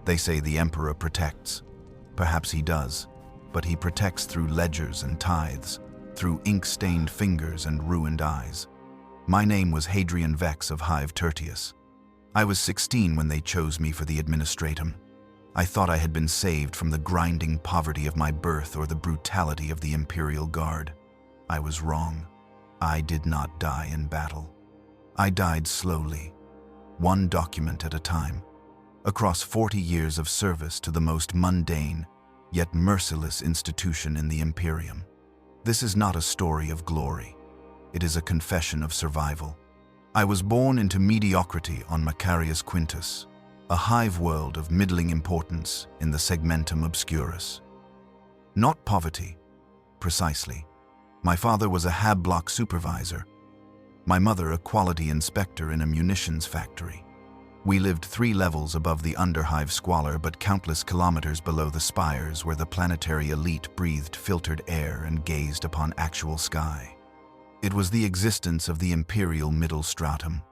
They say the emperor protects. Perhaps he does, but he protects through ledgers and tithes, through ink-stained fingers and ruined eyes. My name was Hadrian Vex of Hive Tertius. I was 16 when they chose me for the Administratum. I thought I had been saved from the grinding poverty of my birth or the brutality of the Imperial Guard. I was wrong. I did not die in battle. I died slowly, one document at a time, across 40 years of service to the most mundane, yet merciless institution in the Imperium. This is not a story of glory. It is a confession of survival. I was born into mediocrity on Macarius Quintus, a hive world of middling importance in the segmentum obscurus. Not poverty, precisely. My father was a hab block supervisor, my mother a quality inspector in a munitions factory. We lived 3 levels above the underhive squalor, but countless kilometers below the spires where the planetary elite breathed filtered air and gazed upon actual sky. It was the existence of the imperial middle stratum,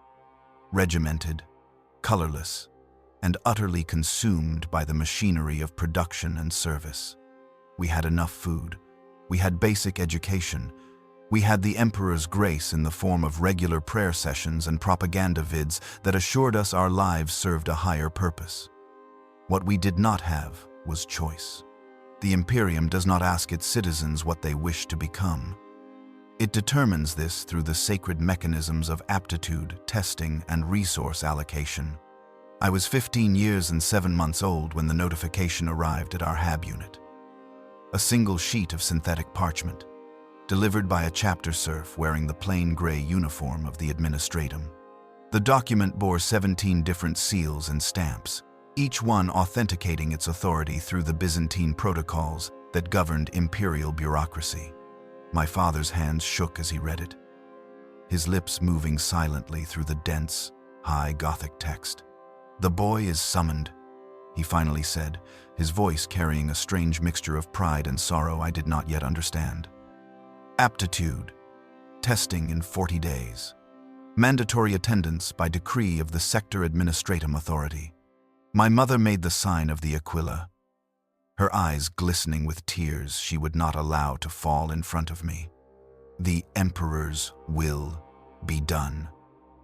regimented, colorless, and utterly consumed by the machinery of production and service. We had enough food. We had basic education. We had the Emperor's grace in the form of regular prayer sessions and propaganda vids that assured us our lives served a higher purpose. What we did not have was choice. The Imperium does not ask its citizens what they wish to become. It determines this through the sacred mechanisms of aptitude, testing, and resource allocation. I was 15 years and 7 months old when the notification arrived at our HAB unit. A single sheet of synthetic parchment, delivered by a chapter serf wearing the plain gray uniform of the Administratum. The document bore 17 different seals and stamps, each one authenticating its authority through the Byzantine protocols that governed imperial bureaucracy. My father's hands shook as he read it, his lips moving silently through the dense, high Gothic text. "The boy is summoned," he finally said, his voice carrying a strange mixture of pride and sorrow I did not yet understand. Aptitude. Testing in 40 days. Mandatory attendance by decree of the Sector Administratum Authority. My mother made the sign of the Aquila, her eyes glistening with tears she would not allow to fall in front of me. "The Emperor's will be done,"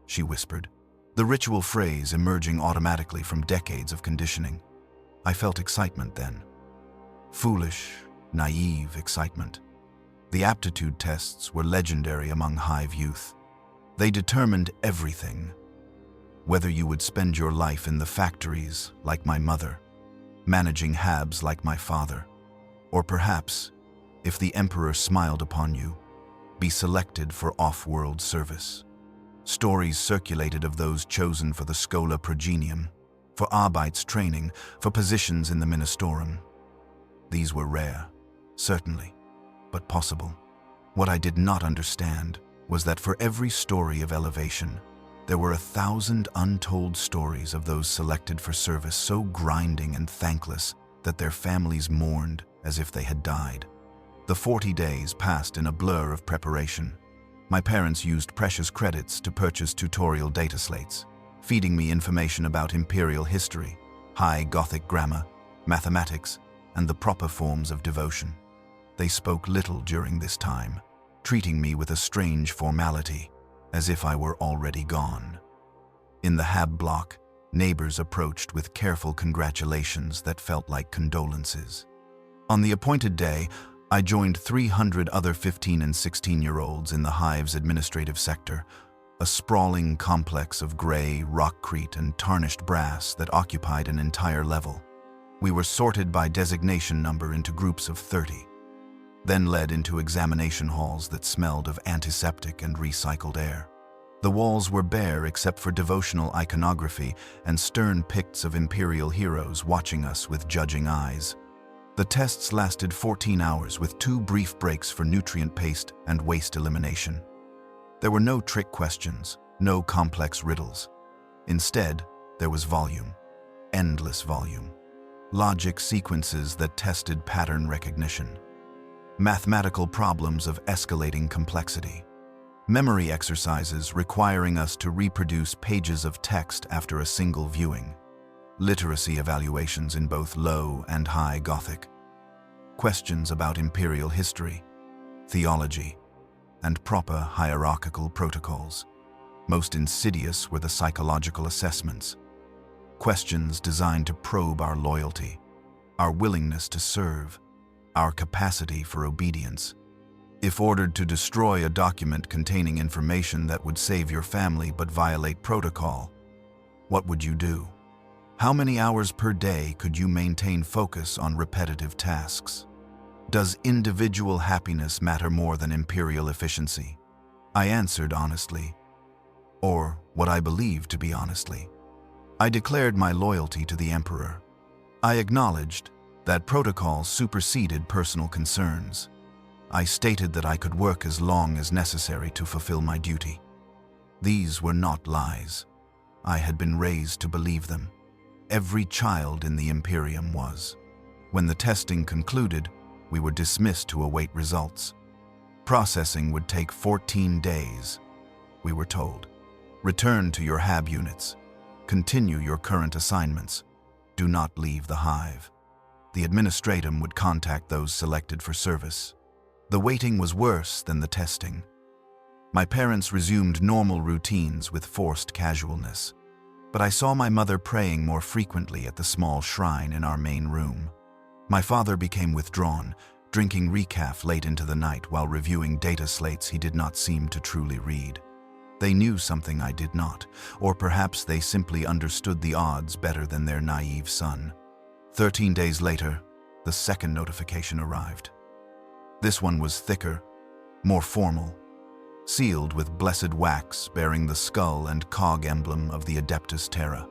she whispered, the ritual phrase emerging automatically from decades of conditioning. I felt excitement then. Foolish, naive excitement. The aptitude tests were legendary among Hive youth. They determined everything. Whether you would spend your life in the factories, like my mother, managing habs like my father, or perhaps, if the Emperor smiled upon you, be selected for off-world service. Stories circulated of those chosen for the Schola Progenium, for Arbeits training, for positions in the Ministorum. These were rare, certainly, but possible. What I did not understand was that for every story of elevation, there were 1,000 untold stories of those selected for service so grinding and thankless that their families mourned as if they had died. The 40 days passed in a blur of preparation. My parents used precious credits to purchase tutorial data slates, feeding me information about imperial history, high Gothic grammar, mathematics, and the proper forms of devotion. They spoke little during this time, treating me with a strange formality, as if I were already gone. In the Hab block, neighbors approached with careful congratulations that felt like condolences. On the appointed day, I joined 300 other 15 and 16-year-olds in the Hive's administrative sector, a sprawling complex of gray, rockcrete, and tarnished brass that occupied an entire level. We were sorted by designation number into groups of 30, then led into examination halls that smelled of antiseptic and recycled air. The walls were bare except for devotional iconography and stern picts of imperial heroes watching us with judging eyes. The tests lasted 14 hours with 2 brief breaks for nutrient paste and waste elimination. There were no trick questions, no complex riddles. Instead, there was volume, endless volume. Logic sequences that tested pattern recognition. Mathematical problems of escalating complexity. Memory exercises requiring us to reproduce pages of text after a single viewing. literacy evaluations in both Low and High Gothic, questions about imperial history, theology, and proper hierarchical protocols. Most insidious were the psychological assessments, questions designed to probe our loyalty, our willingness to serve, our capacity for obedience. If ordered to destroy a document containing information that would save your family but violate protocol, what would you do? How many hours per day could you maintain focus on repetitive tasks? Does individual happiness matter more than imperial efficiency? I answered honestly, or what I believed to be honestly. I declared my loyalty to the emperor. I acknowledged that protocol superseded personal concerns. I stated that I could work as long as necessary to fulfill my duty. These were not lies. I had been raised to believe them. Every child in the Imperium was. When the testing concluded, we were dismissed to await results. Processing would take 14 days, we were told. Return to your HAB units. Continue your current assignments. Do not leave the Hive. The Administratum would contact those selected for service. The waiting was worse than the testing. My parents resumed normal routines with forced casualness, but I saw my mother praying more frequently at the small shrine in our main room. My father became withdrawn, drinking recaf late into the night while reviewing data slates he did not seem to truly read. They knew something I did not, or perhaps they simply understood the odds better than their naive son. 13 days later, the second notification arrived. This one was thicker, more formal, sealed with blessed wax bearing the skull and cog emblem of the Adeptus Terra.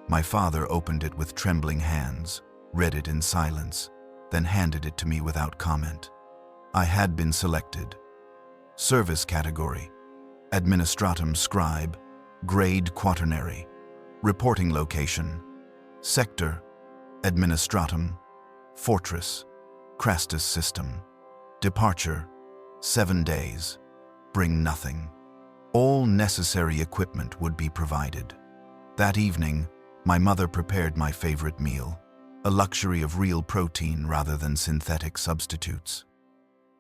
My father opened it with trembling hands, read it in silence, then handed it to me without comment. I had been selected. Service category: Administratum Scribe, grade Quaternary. Reporting location: Sector, Administratum, Fortress, Crastus System. Departure: 7 days. Bring nothing. All necessary equipment would be provided. That evening, my mother prepared my favorite meal, a luxury of real protein rather than synthetic substitutes.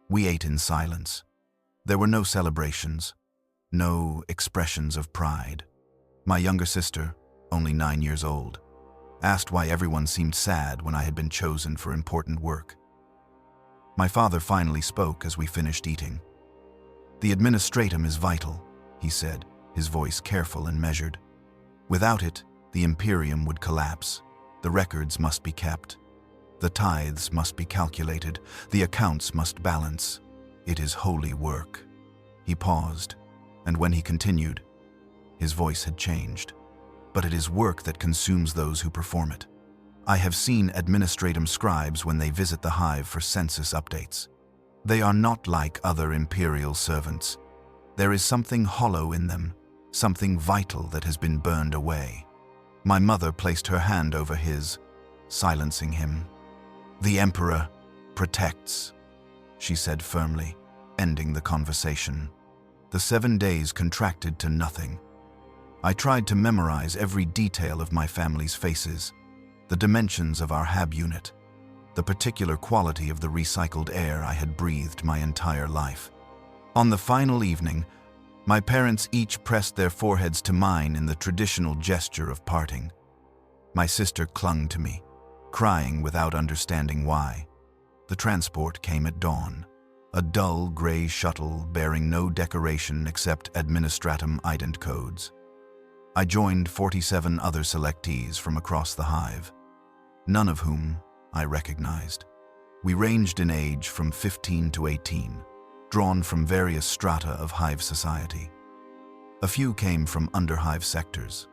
We ate in silence. There were no celebrations, no expressions of pride. My younger sister, only 9 years old, asked why everyone seemed sad when I had been chosen for important work. My father finally spoke as we finished eating. "The Administratum is vital," he said, his voice careful and measured. "Without it, the Imperium would collapse. The records must be kept. The tithes must be calculated. The accounts must balance. It is holy work." He paused, and when he continued, his voice had changed. "But it is work that consumes those who perform it. I have seen Administratum scribes when they visit the Hive for census updates. They are not like other imperial servants. There is something hollow in them, something vital that has been burned away." My mother placed her hand over his, silencing him. "The Emperor protects," she said firmly, ending the conversation. The 7 days contracted to nothing. I tried to memorize every detail of my family's faces, the dimensions of our HAB unit, the particular quality of the recycled air I had breathed my entire life. On the final evening, my parents each pressed their foreheads to mine in the traditional gesture of parting. My sister clung to me, crying without understanding why. The transport came at dawn, a dull gray shuttle bearing no decoration except Administratum ident codes. I joined 47 other selectees from across the Hive, none of whom I recognized. We ranged in age from 15 to 18, drawn from various strata of Hive society. A few came from under-Hive sectors,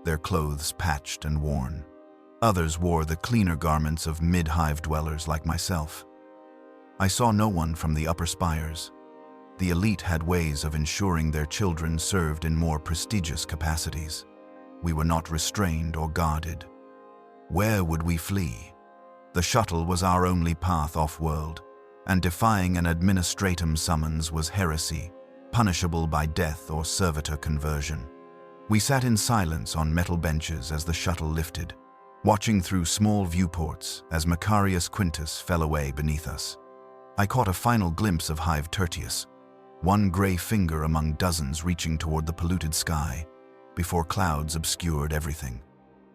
their clothes patched and worn. Others wore the cleaner garments of mid-Hive dwellers like myself. I saw no one from the upper spires. The elite had ways of ensuring their children served in more prestigious capacities. We were not restrained or guarded. Where would we flee? The shuttle was our only path off-world, and defying an Administratum summons was heresy, punishable by death or servitor conversion. We sat in silence on metal benches as the shuttle lifted. watching through small viewports as Macarius Quintus fell away beneath us. I caught a final glimpse of Hive Tertius, one gray finger among dozens reaching toward the polluted sky, before clouds obscured everything.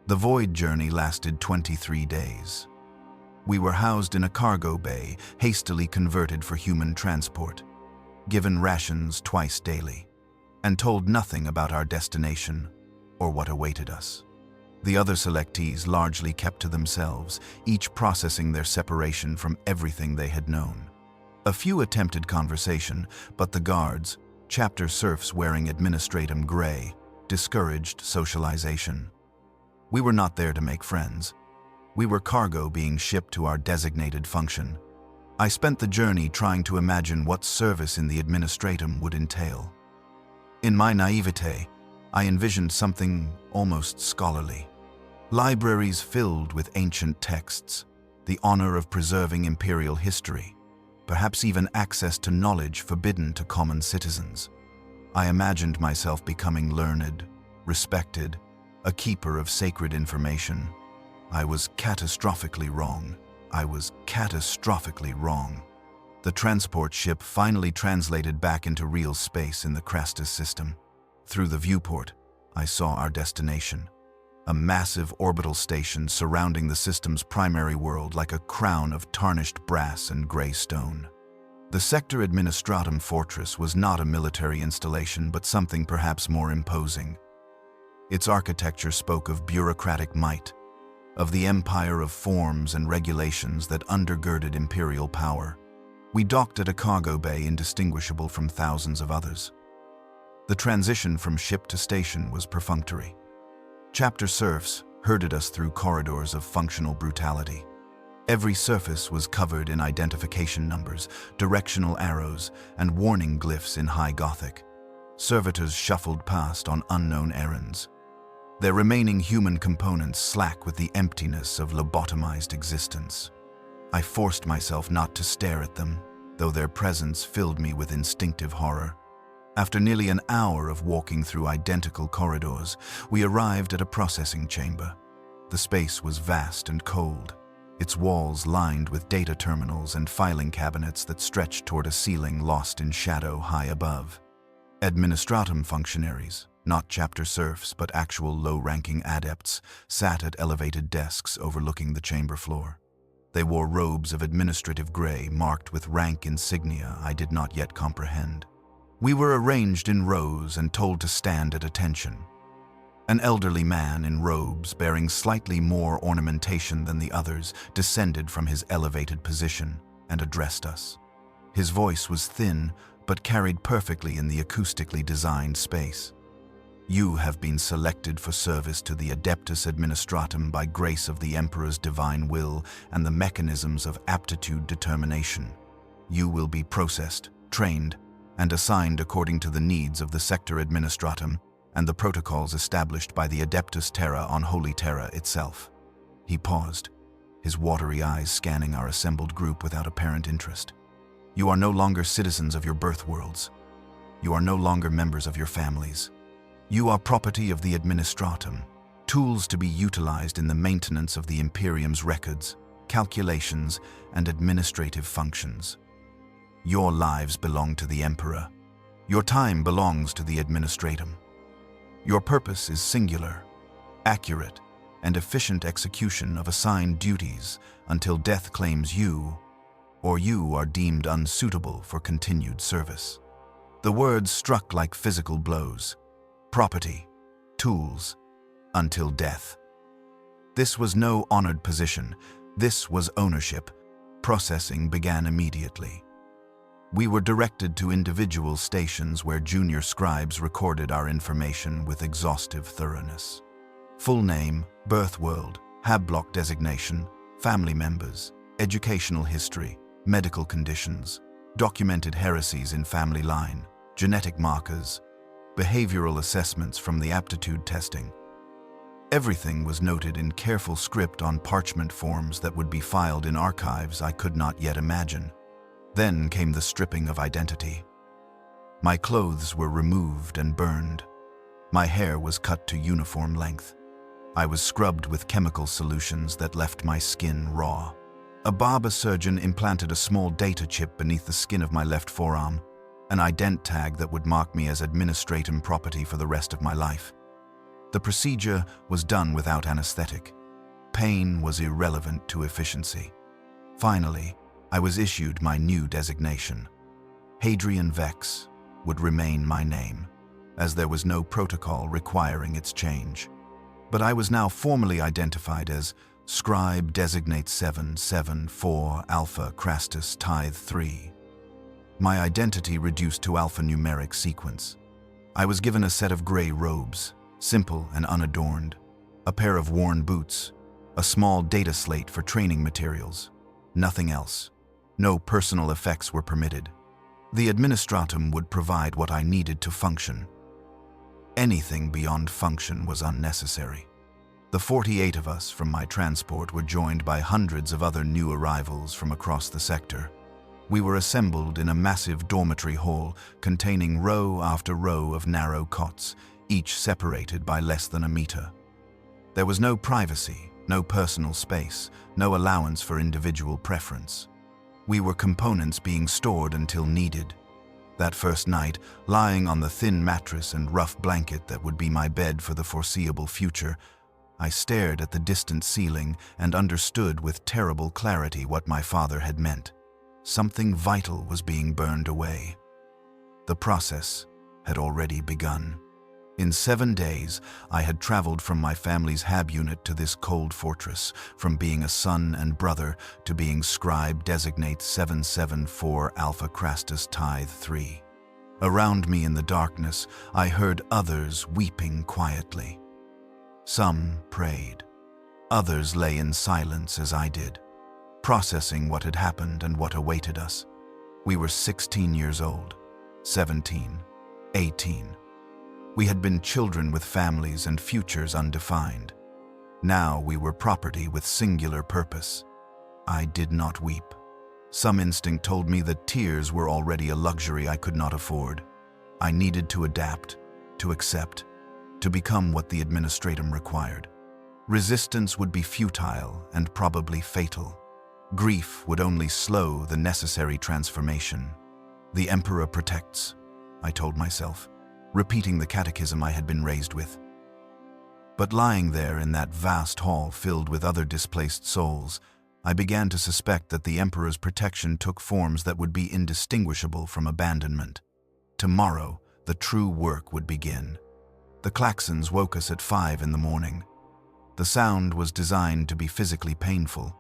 The void journey lasted 23 days. We were housed in a cargo bay, hastily converted for human transport, given rations twice daily, and told nothing about our destination or what awaited us. The other selectees largely kept to themselves, each processing their separation from everything they had known. A few attempted conversation, but the guards, chapter serfs wearing Administratum gray, discouraged socialization. We were not there to make friends. We were cargo being shipped to our designated function. I spent the journey trying to imagine what service in the Administratum would entail. In my naivete, I envisioned something almost scholarly. Libraries filled with ancient texts, the honor of preserving imperial history, perhaps even access to knowledge forbidden to common citizens. I imagined myself becoming learned, respected, a keeper of sacred information. I was catastrophically wrong. The transport ship finally translated back into real space in the Crastus system. Through the viewport, I saw our destination. A massive orbital station surrounding the system's primary world like a crown of tarnished brass and gray stone. The Sector Administratum fortress was not a military installation, but something perhaps more imposing. Its architecture spoke of bureaucratic might, of the empire of forms and regulations that undergirded imperial power. We docked at a cargo bay indistinguishable from thousands of others. The transition from ship to station was perfunctory. Chapter serfs herded us through corridors of functional brutality. Every surface was covered in identification numbers, directional arrows, and warning glyphs in High Gothic. Servitors shuffled past on unknown errands, their remaining human components slack with the emptiness of lobotomized existence. I forced myself not to stare at them, though their presence filled me with instinctive horror. After nearly an hour of walking through identical corridors, we arrived at a processing chamber. The space was vast and cold, its walls lined with data terminals and filing cabinets that stretched toward a ceiling lost in shadow high above. Administratum functionaries, not chapter serfs but actual low-ranking adepts, sat at elevated desks overlooking the chamber floor. They wore robes of administrative gray marked with rank insignia I did not yet comprehend. We were arranged in rows and told to stand at attention. An elderly man in robes bearing slightly more ornamentation than the others descended from his elevated position and addressed us. His voice was thin but carried perfectly in the acoustically designed space. You have been selected for service to the Adeptus Administratum by grace of the Emperor's divine will and the mechanisms of aptitude determination. You will be processed, trained, and assigned according to the needs of the Sector Administratum and the protocols established by the Adeptus Terra on Holy Terra itself. He paused, his watery eyes scanning our assembled group without apparent interest. You are no longer citizens of your birth worlds. You are no longer members of your families. You are property of the Administratum, tools to be utilized in the maintenance of the Imperium's records, calculations, and administrative functions. Your lives belong to the Emperor. Your time belongs to the Administratum. Your purpose is singular, accurate, and efficient execution of assigned duties until death claims you, or you are deemed unsuitable for continued service. The words struck like physical blows. Property, tools, until death. This was no honored position. This was ownership. Processing began immediately. We were directed to individual stations where junior scribes recorded our information with exhaustive thoroughness. Full name, birth world, Hab block designation, family members, educational history, medical conditions, documented heresies in family line, genetic markers, behavioral assessments from the aptitude testing. Everything was noted in careful script on parchment forms that would be filed in archives I could not yet imagine. Then came the stripping of identity. My clothes were removed and burned. My hair was cut to uniform length. I was scrubbed with chemical solutions that left my skin raw. A barber surgeon implanted a small data chip beneath the skin of my left forearm, an ident tag that would mark me as Administratum property for the rest of my life. The procedure was done without anesthetic. Pain was irrelevant to efficiency. Finally, I was issued my new designation. Hadrian Vex would remain my name, as there was no protocol requiring its change. But I was now formally identified as Scribe Designate 774 Alpha Crastus Tithe 3. My identity reduced to alphanumeric sequence. I was given a set of gray robes, simple and unadorned, a pair of worn boots, a small data slate for training materials. Nothing else. No personal effects were permitted. The Administratum would provide what I needed to function. Anything beyond function was unnecessary. The 48 of us from my transport were joined by hundreds of other new arrivals from across the sector. We were assembled in a massive dormitory hall containing row after row of narrow cots, each separated by less than a meter. There was no privacy, no personal space, no allowance for individual preference. We were components being stored until needed. That first night, lying on the thin mattress and rough blanket that would be my bed for the foreseeable future, I stared at the distant ceiling and understood with terrible clarity what my father had meant. Something vital was being burned away. The process had already begun. In 7 days, I had traveled from my family's hab unit to this cold fortress, from being a son and brother to being Scribe Designate 774 Alpha Crastus Tithe 3. Around me in the darkness, I heard others weeping quietly. Some prayed. Others lay in silence as I did, processing what had happened and what awaited us. We were 16 years old, 17, 18. We had been children with families and futures undefined. Now we were property with singular purpose. I did not weep. Some instinct told me that tears were already a luxury I could not afford. I needed to adapt, to accept, to become what the Administratum required. Resistance would be futile and probably fatal. Grief would only slow the necessary transformation. The Emperor protects, I told myself, repeating the catechism I had been raised with. But lying there in that vast hall filled with other displaced souls, I began to suspect that the Emperor's protection took forms that would be indistinguishable from abandonment. Tomorrow, the true work would begin. The klaxons woke us at 5 in the morning. The sound was designed to be physically painful,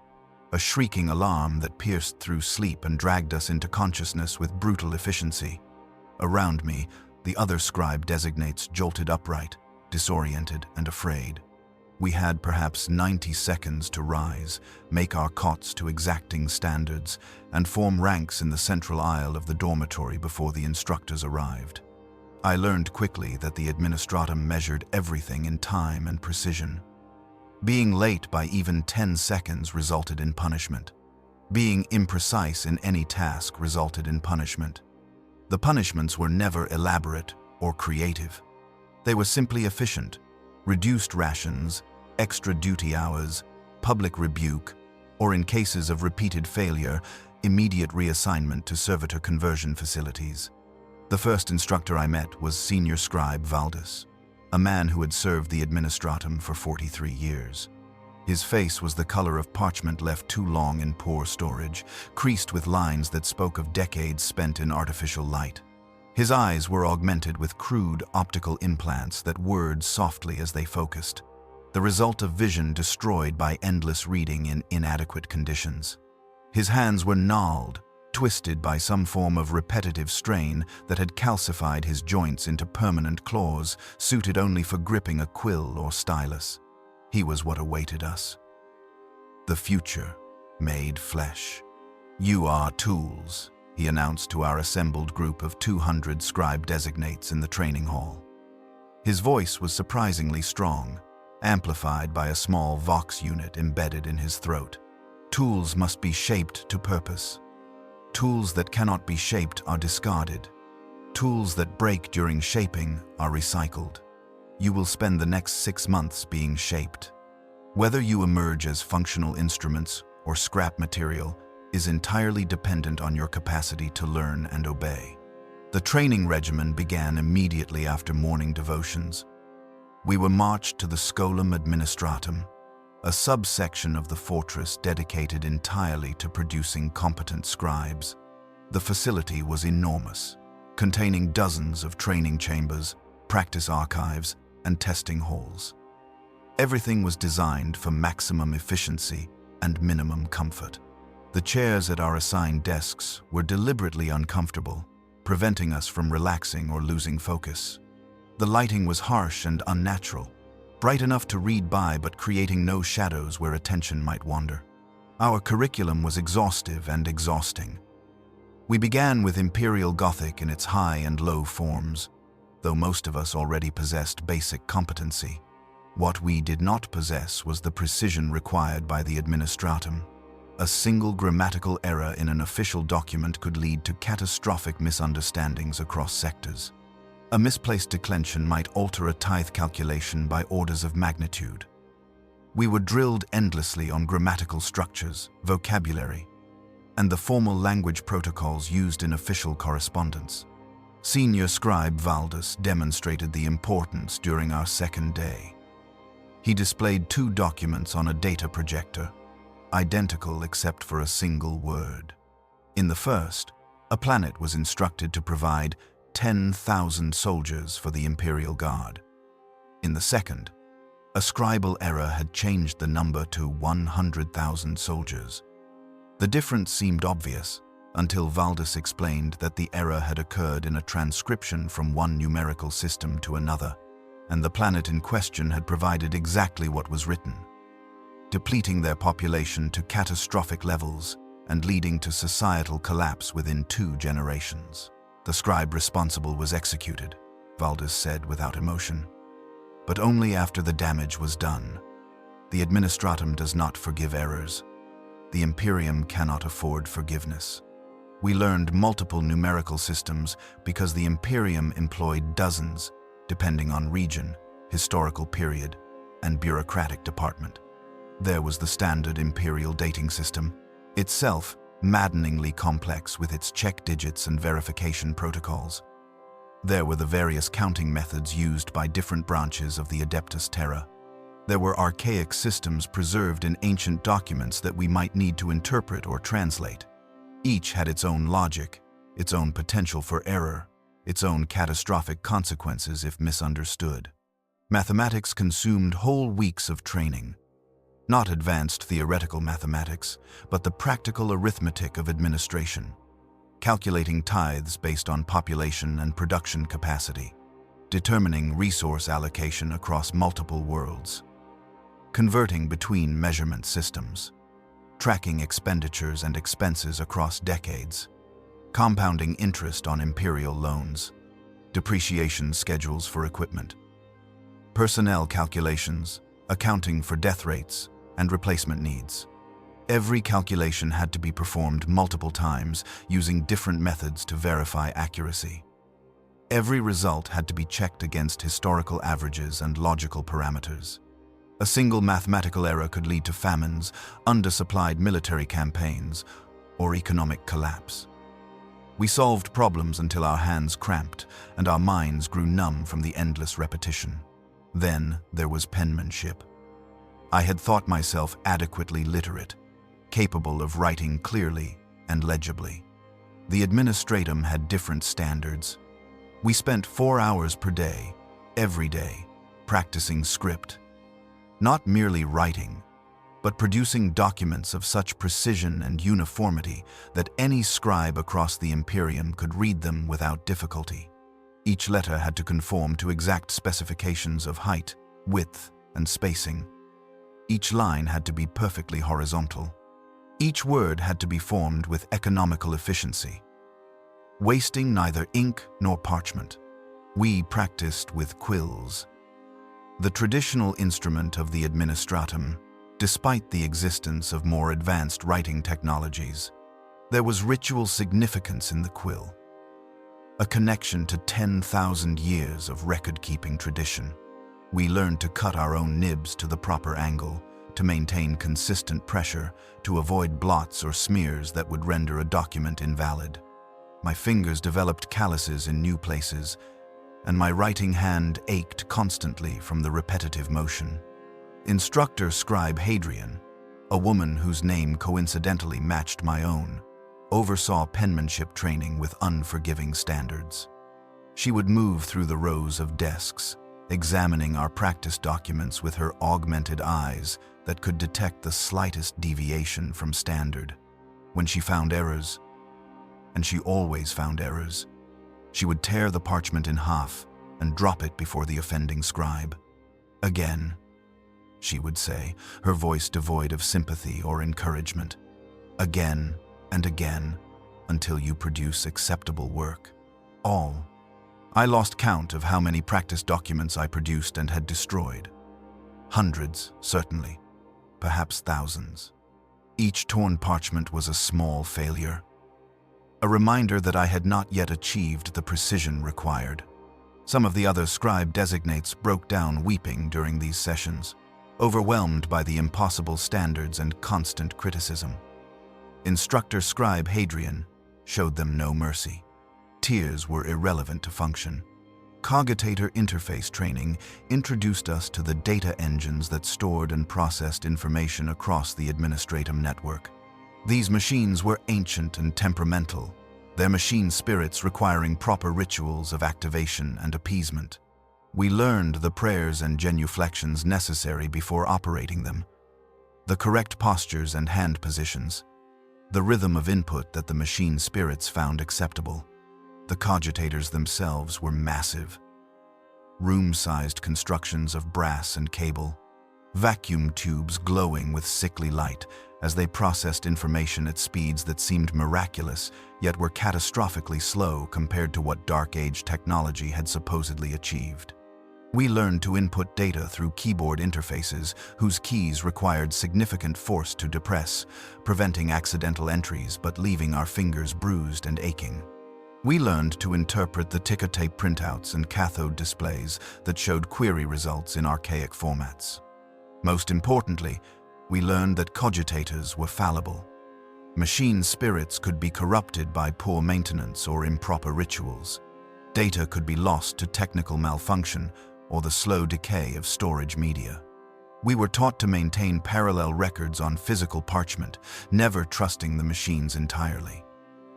a shrieking alarm that pierced through sleep and dragged us into consciousness with brutal efficiency. Around me, the other scribe designates jolted upright, disoriented and afraid. We had perhaps 90 seconds to rise, make our cots to exacting standards, and form ranks in the central aisle of the dormitory before the instructors arrived. I learned quickly that the Administratum measured everything in time and precision. Being late by even 10 seconds resulted in punishment. Being imprecise in any task resulted in punishment. The punishments were never elaborate or creative. They were simply efficient: reduced rations, extra duty hours, public rebuke, or in cases of repeated failure, immediate reassignment to servitor conversion facilities. The first instructor I met was Senior Scribe Valdis, a man who had served the Administratum for 43 years. His face was the color of parchment left too long in poor storage, creased with lines that spoke of decades spent in artificial light. His eyes were augmented with crude optical implants that whirred softly as they focused, the result of vision destroyed by endless reading in inadequate conditions. His hands were gnarled, twisted by some form of repetitive strain that had calcified his joints into permanent claws, suited only for gripping a quill or stylus. He was what awaited us. The future made flesh. "You are tools," he announced to our assembled group of 200 scribe designates in the training hall. His voice was surprisingly strong, amplified by a small vox unit embedded in his throat. Tools must be shaped to purpose. Tools that cannot be shaped are discarded. Tools that break during shaping are recycled. you will spend the next 6 months being shaped. Whether you emerge as functional instruments or scrap material is entirely dependent on your capacity to learn and obey. The training regimen began immediately after morning devotions. We were marched to the Scolum Administratum, a subsection of the fortress dedicated entirely to producing competent scribes. The facility was enormous, containing dozens of training chambers, practice archives, and testing halls. Everything was designed for maximum efficiency and minimum comfort. The chairs at our assigned desks were deliberately uncomfortable, preventing us from relaxing or losing focus. The lighting was harsh and unnatural, bright enough to read by but creating no shadows where attention might wander. Our curriculum was exhaustive and exhausting. We began with Imperial Gothic in its high and low forms, though most of us already possessed basic competency. What we did not possess was the precision required by the Administratum. A single grammatical error in an official document could lead to catastrophic misunderstandings across sectors. A misplaced declension might alter a tithe calculation by orders of magnitude. We were drilled endlessly on grammatical structures, vocabulary, and the formal language protocols used in official correspondence. Senior Scribe Valdus demonstrated the importance during our second day. He displayed 2 documents on a data projector, identical except for a single word. In the first, a planet was instructed to provide 10,000 soldiers for the Imperial Guard. In the second, a scribal error had changed the number to 100,000 soldiers. The difference seemed obvious until Valdus explained that the error had occurred in a transcription from one numerical system to another, and the planet in question had provided exactly what was written, depleting their population to catastrophic levels and leading to societal collapse within 2 generations. The scribe responsible was executed, Valdus said without emotion, but only after the damage was done. The Administratum does not forgive errors. The Imperium cannot afford forgiveness. We learned multiple numerical systems because the Imperium employed dozens, depending on region, historical period, and bureaucratic department. There was the standard imperial dating system, itself maddeningly complex with its check digits and verification protocols. There were the various counting methods used by different branches of the Adeptus Terra. There were archaic systems preserved in ancient documents that we might need to interpret or translate. Each had its own logic, its own potential for error, its own catastrophic consequences if misunderstood. Mathematics consumed whole weeks of training. Not advanced theoretical mathematics, but the practical arithmetic of administration, calculating tithes based on population and production capacity, determining resource allocation across multiple worlds, converting between measurement systems, tracking expenditures and expenses across decades, compounding interest on imperial loans, depreciation schedules for equipment, personnel calculations, accounting for death rates, and replacement needs. Every calculation had to be performed multiple times using different methods to verify accuracy. Every result had to be checked against historical averages and logical parameters. A single mathematical error could lead to famines, undersupplied military campaigns, or economic collapse. We solved problems until our hands cramped and our minds grew numb from the endless repetition. Then there was penmanship. I had thought myself adequately literate, capable of writing clearly and legibly. The Administratum had different standards. We spent 4 hours per day, every day, practicing script. Not merely writing, but producing documents of such precision and uniformity that any scribe across the Imperium could read them without difficulty. Each letter had to conform to exact specifications of height, width, and spacing. Each line had to be perfectly horizontal. Each word had to be formed with economical efficiency, wasting neither ink nor parchment. We practiced with quills, the traditional instrument of the Administratum. Despite the existence of more advanced writing technologies, there was ritual significance in the quill, a connection to 10,000 years of record-keeping tradition. We learned to cut our own nibs to the proper angle, to maintain consistent pressure, to avoid blots or smears that would render a document invalid. My fingers developed calluses in new places, and my writing hand ached constantly from the repetitive motion. Instructor Scribe Hadrian, a woman whose name coincidentally matched my own, oversaw penmanship training with unforgiving standards. She would move through the rows of desks, examining our practice documents with her augmented eyes that could detect the slightest deviation from standard. When she found errors, and she always found errors, she would tear the parchment in half and drop it before the offending scribe. "Again," she would say, her voice devoid of sympathy or encouragement. "Again and again, until you produce acceptable work." All. I lost count of how many practice documents I produced and had destroyed. Hundreds, certainly. Perhaps thousands. Each torn parchment was a small failure. A reminder that I had not yet achieved the precision required. Some of the other scribe designates broke down weeping during these sessions, overwhelmed by the impossible standards and constant criticism. Instructor Scribe Hadrian showed them no mercy. Tears were irrelevant to function. Cogitator interface training introduced us to the data engines that stored and processed information across the Administratum network. These machines were ancient and temperamental, their machine spirits requiring proper rituals of activation and appeasement. We learned the prayers and genuflections necessary before operating them, the correct postures and hand positions, the rhythm of input that the machine spirits found acceptable. The cogitators themselves were massive. Room-sized constructions of brass and cable, vacuum tubes glowing with sickly light as they processed information at speeds that seemed miraculous, yet were catastrophically slow compared to what Dark Age technology had supposedly achieved. We learned to input data through keyboard interfaces whose keys required significant force to depress, preventing accidental entries but leaving our fingers bruised and aching. We learned to interpret the ticker tape printouts and cathode displays that showed query results in archaic formats. Most importantly, we learned that cogitators were fallible. Machine spirits could be corrupted by poor maintenance or improper rituals. Data could be lost to technical malfunction or the slow decay of storage media. We were taught to maintain parallel records on physical parchment, never trusting the machines entirely.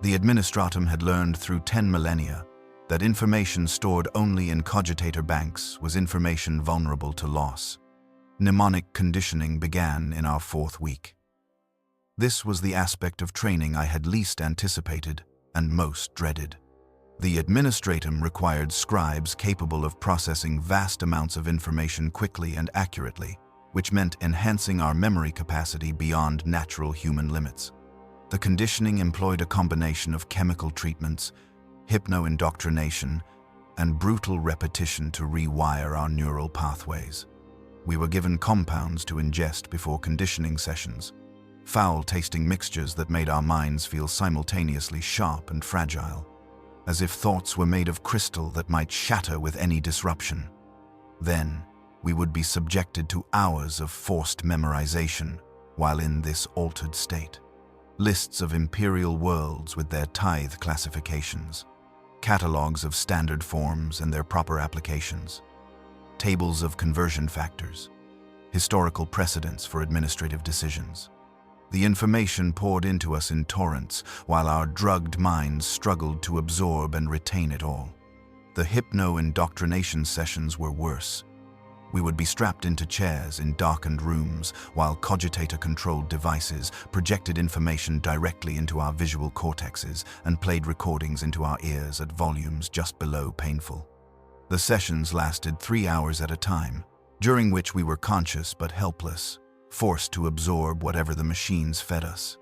The Administratum had learned through 10 millennia that information stored only in cogitator banks was information vulnerable to loss. Mnemonic conditioning began in our 4th week. This was the aspect of training I had least anticipated and most dreaded. The Administratum required scribes capable of processing vast amounts of information quickly and accurately, which meant enhancing our memory capacity beyond natural human limits. The conditioning employed a combination of chemical treatments, hypno-indoctrination, and brutal repetition to rewire our neural pathways. We were given compounds to ingest before conditioning sessions, foul-tasting mixtures that made our minds feel simultaneously sharp and fragile, as if thoughts were made of crystal that might shatter with any disruption. Then, we would be subjected to hours of forced memorization while in this altered state. Lists of imperial worlds with their tithe classifications, catalogs of standard forms and their proper applications, tables of conversion factors, historical precedents for administrative decisions. The information poured into us in torrents while our drugged minds struggled to absorb and retain it all. The hypno-indoctrination sessions were worse. We would be strapped into chairs in darkened rooms while cogitator-controlled devices projected information directly into our visual cortexes and played recordings into our ears at volumes just below painful. The sessions lasted 3 hours at a time, during which we were conscious but helpless, forced to absorb whatever the machines fed us.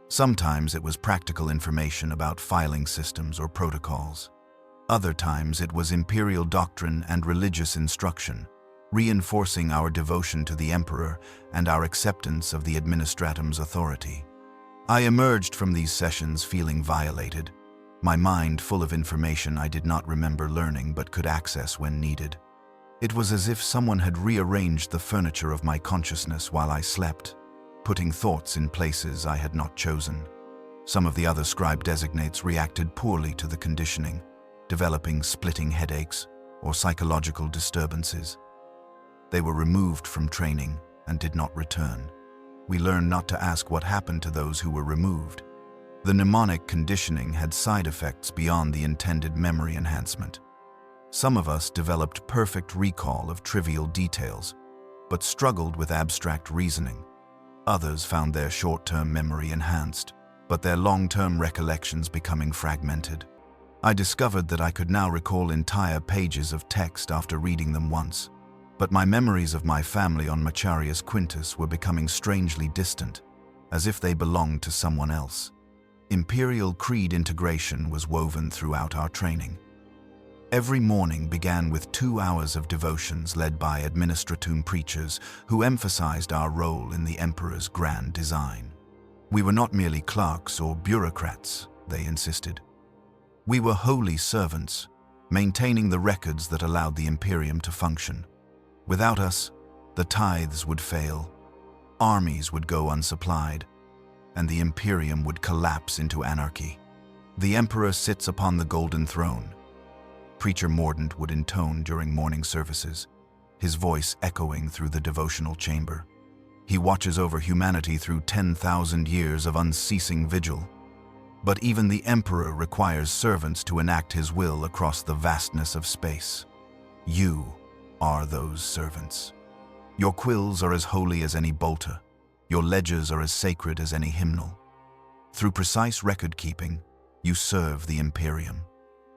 Sometimes it was practical information about filing systems or protocols. Other times it was imperial doctrine and religious instruction, reinforcing our devotion to the emperor and our acceptance of the Administratum's authority. I emerged from these sessions feeling violated, my mind full of information I did not remember learning but could access when needed. It was as if someone had rearranged the furniture of my consciousness while I slept, putting thoughts in places I had not chosen. Some of the other scribe designates reacted poorly to the conditioning, developing splitting headaches or psychological disturbances. They were removed from training and did not return. We learned not to ask what happened to those who were removed. The mnemonic conditioning had side effects beyond the intended memory enhancement. Some of us developed perfect recall of trivial details, but struggled with abstract reasoning. Others found their short-term memory enhanced, but their long-term recollections becoming fragmented. I discovered that I could now recall entire pages of text after reading them once, but my memories of my family on Macharius Quintus were becoming strangely distant, as if they belonged to someone else. Imperial creed integration was woven throughout our training. Every morning began with 2 hours of devotions led by Administratum preachers who emphasized our role in the Emperor's grand design. We were not merely clerks or bureaucrats, they insisted. We were holy servants, maintaining the records that allowed the Imperium to function. Without us, the tithes would fail, armies would go unsupplied, and the Imperium would collapse into anarchy. The Emperor sits upon the golden throne. Preacher Mordant would intone during morning services, his voice echoing through the devotional chamber. He watches over humanity through 10,000 years of unceasing vigil. But even the Emperor requires servants to enact his will across the vastness of space. You are those servants. Your quills are as holy as any bolter. Your ledgers are as sacred as any hymnal. Through precise record-keeping, you serve the Imperium.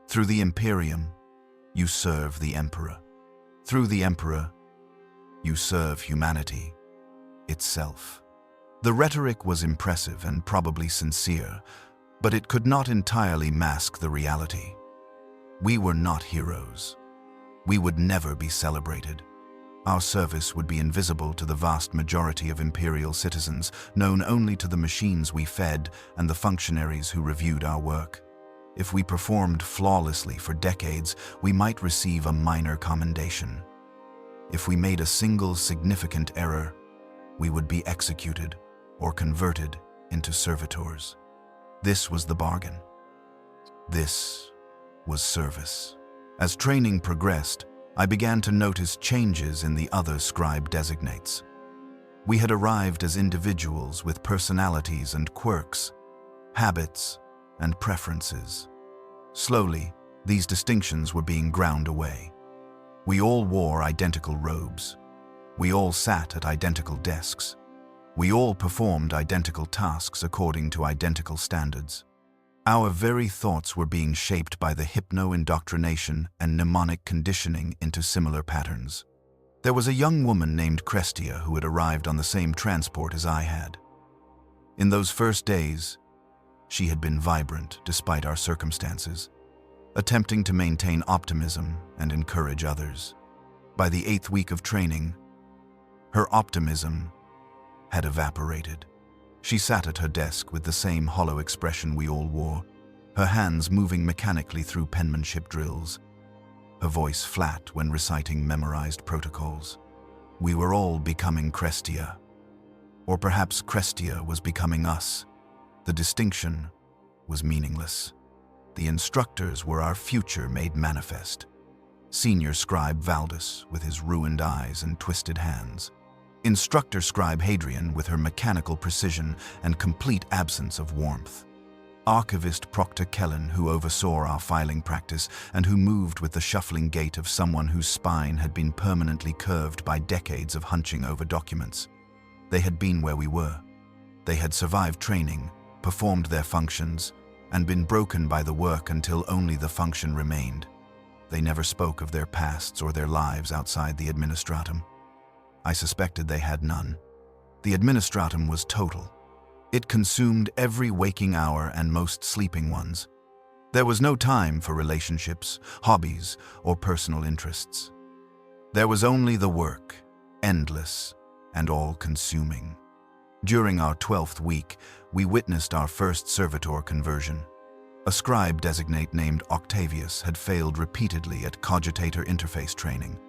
Through the Imperium, you serve the Emperor. Through the Emperor, you serve humanity itself. The rhetoric was impressive and probably sincere, but it could not entirely mask the reality. We were not heroes. We would never be celebrated. Our service would be invisible to the vast majority of imperial citizens, known only to the machines we fed and the functionaries who reviewed our work. If we performed flawlessly for decades, we might receive a minor commendation. If we made a single significant error, we would be executed or converted into servitors. This was the bargain. This was service. As training progressed, I began to notice changes in the other scribe designates. We had arrived as individuals with personalities and quirks, habits and preferences. Slowly, these distinctions were being ground away. We all wore identical robes. We all sat at identical desks. We all performed identical tasks according to identical standards. Our very thoughts were being shaped by the hypno-indoctrination and mnemonic conditioning into similar patterns. There was a young woman named Crestia who had arrived on the same transport as I had. In those first days, she had been vibrant despite our circumstances, attempting to maintain optimism and encourage others. By the 8th week of training, her optimism had evaporated. She sat at her desk with the same hollow expression we all wore, her hands moving mechanically through penmanship drills, her voice flat when reciting memorized protocols. We were all becoming Crestia. Or perhaps Crestia was becoming us. The distinction was meaningless. The instructors were our future made manifest. Senior Scribe Valdus with his ruined eyes and twisted hands. Instructor Scribe Hadrian with her mechanical precision and complete absence of warmth. Archivist Proctor Kellen, who oversaw our filing practice and who moved with the shuffling gait of someone whose spine had been permanently curved by decades of hunching over documents. They had been where we were. They had survived training, performed their functions, and been broken by the work until only the function remained. They never spoke of their pasts or their lives outside the Administratum. I suspected they had none. The Administratum was total. It consumed every waking hour and most sleeping ones. There was no time for relationships, hobbies, or personal interests. There was only the work, endless and all-consuming. During our 12th week, we witnessed our first servitor conversion. A scribe designate named Octavius had failed repeatedly at cogitator interface training.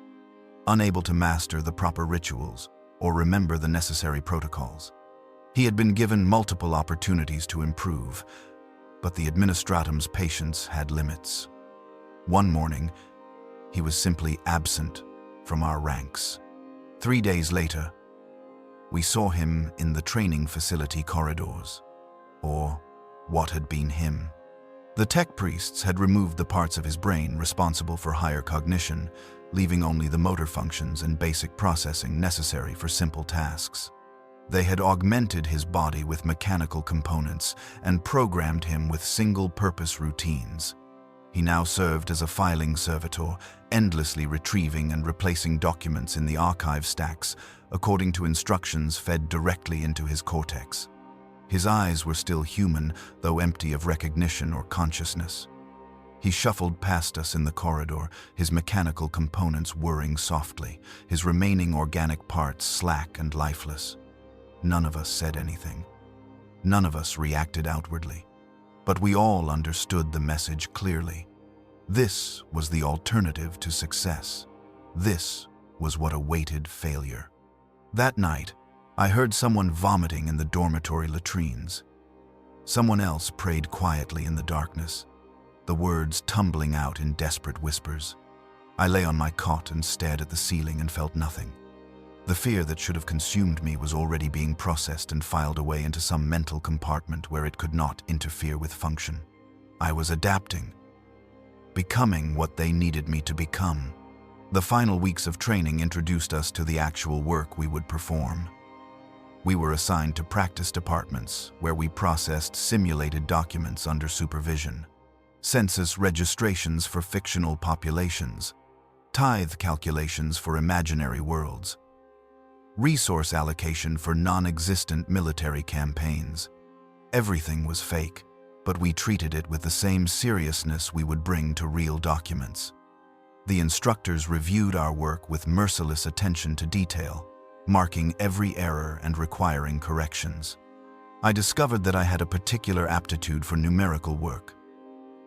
unable to master the proper rituals or remember the necessary protocols. He had been given multiple opportunities to improve, but the Administratum's patience had limits. One morning, he was simply absent from our ranks. 3 days later, we saw him in the training facility corridors, or what had been him. The tech priests had removed the parts of his brain responsible for higher cognition, leaving only the motor functions and basic processing necessary for simple tasks. They had augmented his body with mechanical components and programmed him with single-purpose routines. He now served as a filing servitor, endlessly retrieving and replacing documents in the archive stacks according to instructions fed directly into his cortex. His eyes were still human, though empty of recognition or consciousness. He shuffled past us in the corridor, his mechanical components whirring softly, his remaining organic parts slack and lifeless. None of us said anything. None of us reacted outwardly. But we all understood the message clearly. This was the alternative to success. This was what awaited failure. That night, I heard someone vomiting in the dormitory latrines. Someone else prayed quietly in the darkness, the words tumbling out in desperate whispers. I lay on my cot and stared at the ceiling and felt nothing. The fear that should have consumed me was already being processed and filed away into some mental compartment where it could not interfere with function. I was adapting, becoming what they needed me to become. The final weeks of training introduced us to the actual work we would perform. We were assigned to practice departments where we processed simulated documents under supervision, census registrations for fictional populations, tithe calculations for imaginary worlds, resource allocation for non-existent military campaigns. Everything was fake, but we treated it with the same seriousness we would bring to real documents. The instructors reviewed our work with merciless attention to detail, marking every error and requiring corrections. I discovered that I had a particular aptitude for numerical work.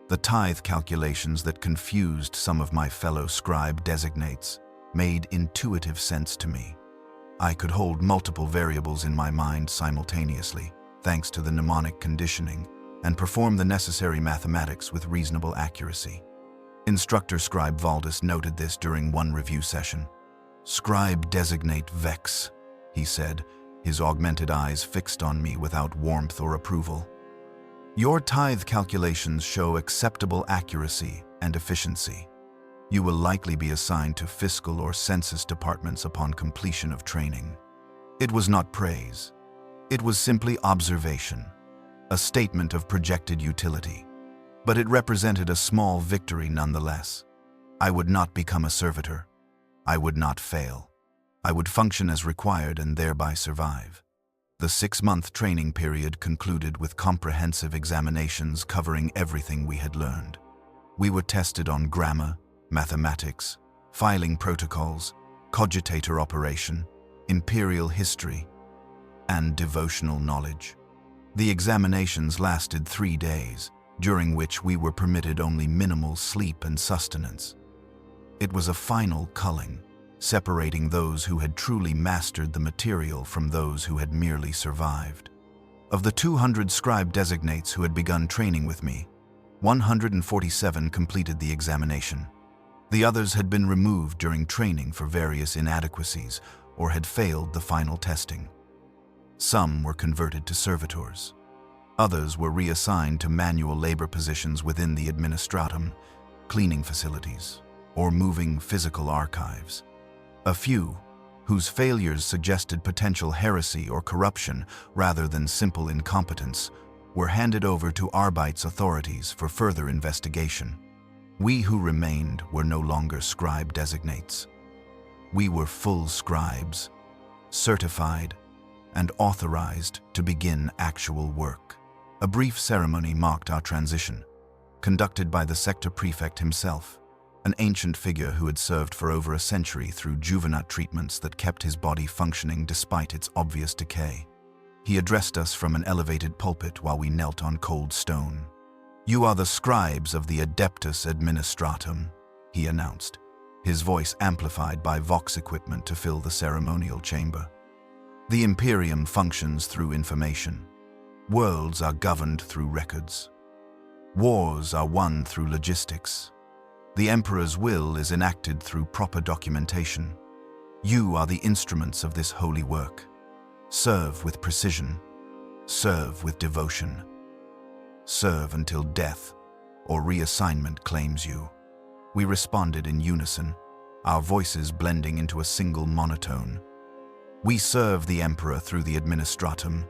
The tithe calculations that confused some of my fellow scribe designates made intuitive sense to me. I could hold multiple variables in my mind simultaneously, thanks to the mnemonic conditioning, and perform the necessary mathematics with reasonable accuracy. Instructor Scribe Valdis noted this during one review session. "Scribe designate Vex," he said, his augmented eyes fixed on me without warmth or approval. "Your tithe calculations show acceptable accuracy and efficiency. You will likely be assigned to fiscal or census departments upon completion of training." It was not praise. It was simply observation, a statement of projected utility. But it represented a small victory nonetheless. I would not become a servitor. I would not fail. I would function as required and thereby survive. The 6-month training period concluded with comprehensive examinations covering everything we had learned. We were tested on grammar, mathematics, filing protocols, cogitator operation, imperial history, and devotional knowledge. The examinations lasted 3 days, during which we were permitted only minimal sleep and sustenance. It was a final culling, separating those who had truly mastered the material from those who had merely survived. Of the 200 scribe designates who had begun training with me, 147 completed the examination. The others had been removed during training for various inadequacies or had failed the final testing. Some were converted to servitors. Others were reassigned to manual labor positions within the Administratum, cleaning facilities, or moving physical archives. A few, whose failures suggested potential heresy or corruption rather than simple incompetence, were handed over to Arbeit's authorities for further investigation. We who remained were no longer scribe designates. We were full scribes, certified and authorized to begin actual work. A brief ceremony marked our transition, conducted by the sector prefect himself, an ancient figure who had served for over a century through juvenile treatments that kept his body functioning despite its obvious decay. He addressed us from an elevated pulpit while we knelt on cold stone. "You are the scribes of the Adeptus Administratum," he announced, his voice amplified by vox equipment to fill the ceremonial chamber. The Imperium functions through information. Worlds are governed through records. Wars are won through logistics. The Emperor's will is enacted through proper documentation. You are the instruments of this holy work. Serve with precision. Serve with devotion. Serve until death or reassignment claims you. We responded in unison, our voices blending into a single monotone. We serve the Emperor through the Administratum.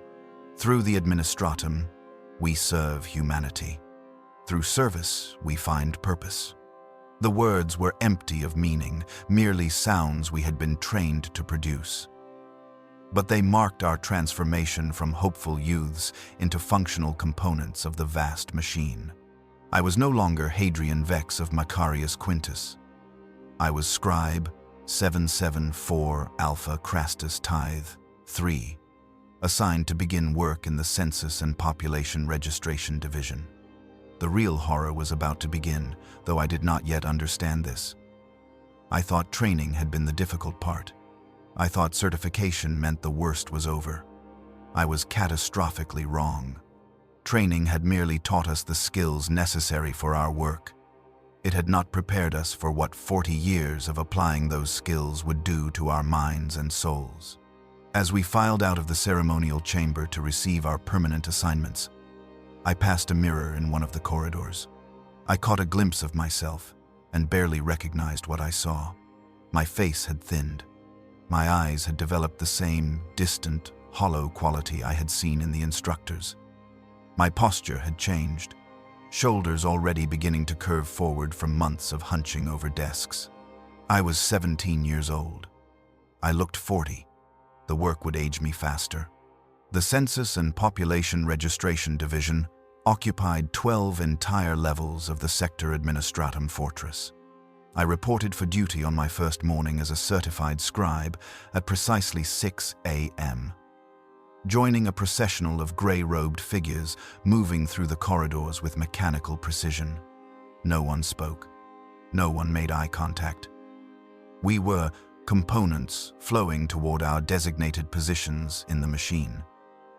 Through the Administratum, we serve humanity. Through service, we find purpose. The words were empty of meaning, merely sounds we had been trained to produce. But they marked our transformation from hopeful youths into functional components of the vast machine. I was no longer Hadrian Vex of Macarius Quintus. I was Scribe 774 Alpha Crastus Tithe 3, assigned to begin work in the Census and Population Registration Division. The real horror was about to begin, though I did not yet understand this. I thought training had been the difficult part. I thought certification meant the worst was over. I was catastrophically wrong. Training had merely taught us the skills necessary for our work. It had not prepared us for what 40 years of applying those skills would do to our minds and souls. As we filed out of the ceremonial chamber to receive our permanent assignments, I passed a mirror in one of the corridors. I caught a glimpse of myself and barely recognized what I saw. My face had thinned. My eyes had developed the same distant, hollow quality I had seen in the instructors. My posture had changed, shoulders already beginning to curve forward from months of hunching over desks. I was 17 years old. I looked 40. The work would age me faster. The Census and Population Registration Division occupied 12 entire levels of the Sector Administratum fortress. I reported for duty on my first morning as a certified scribe at precisely 6 a.m. Joining a processional of gray-robed figures moving through the corridors with mechanical precision. No one spoke. No one made eye contact. We were components flowing toward our designated positions in the machine.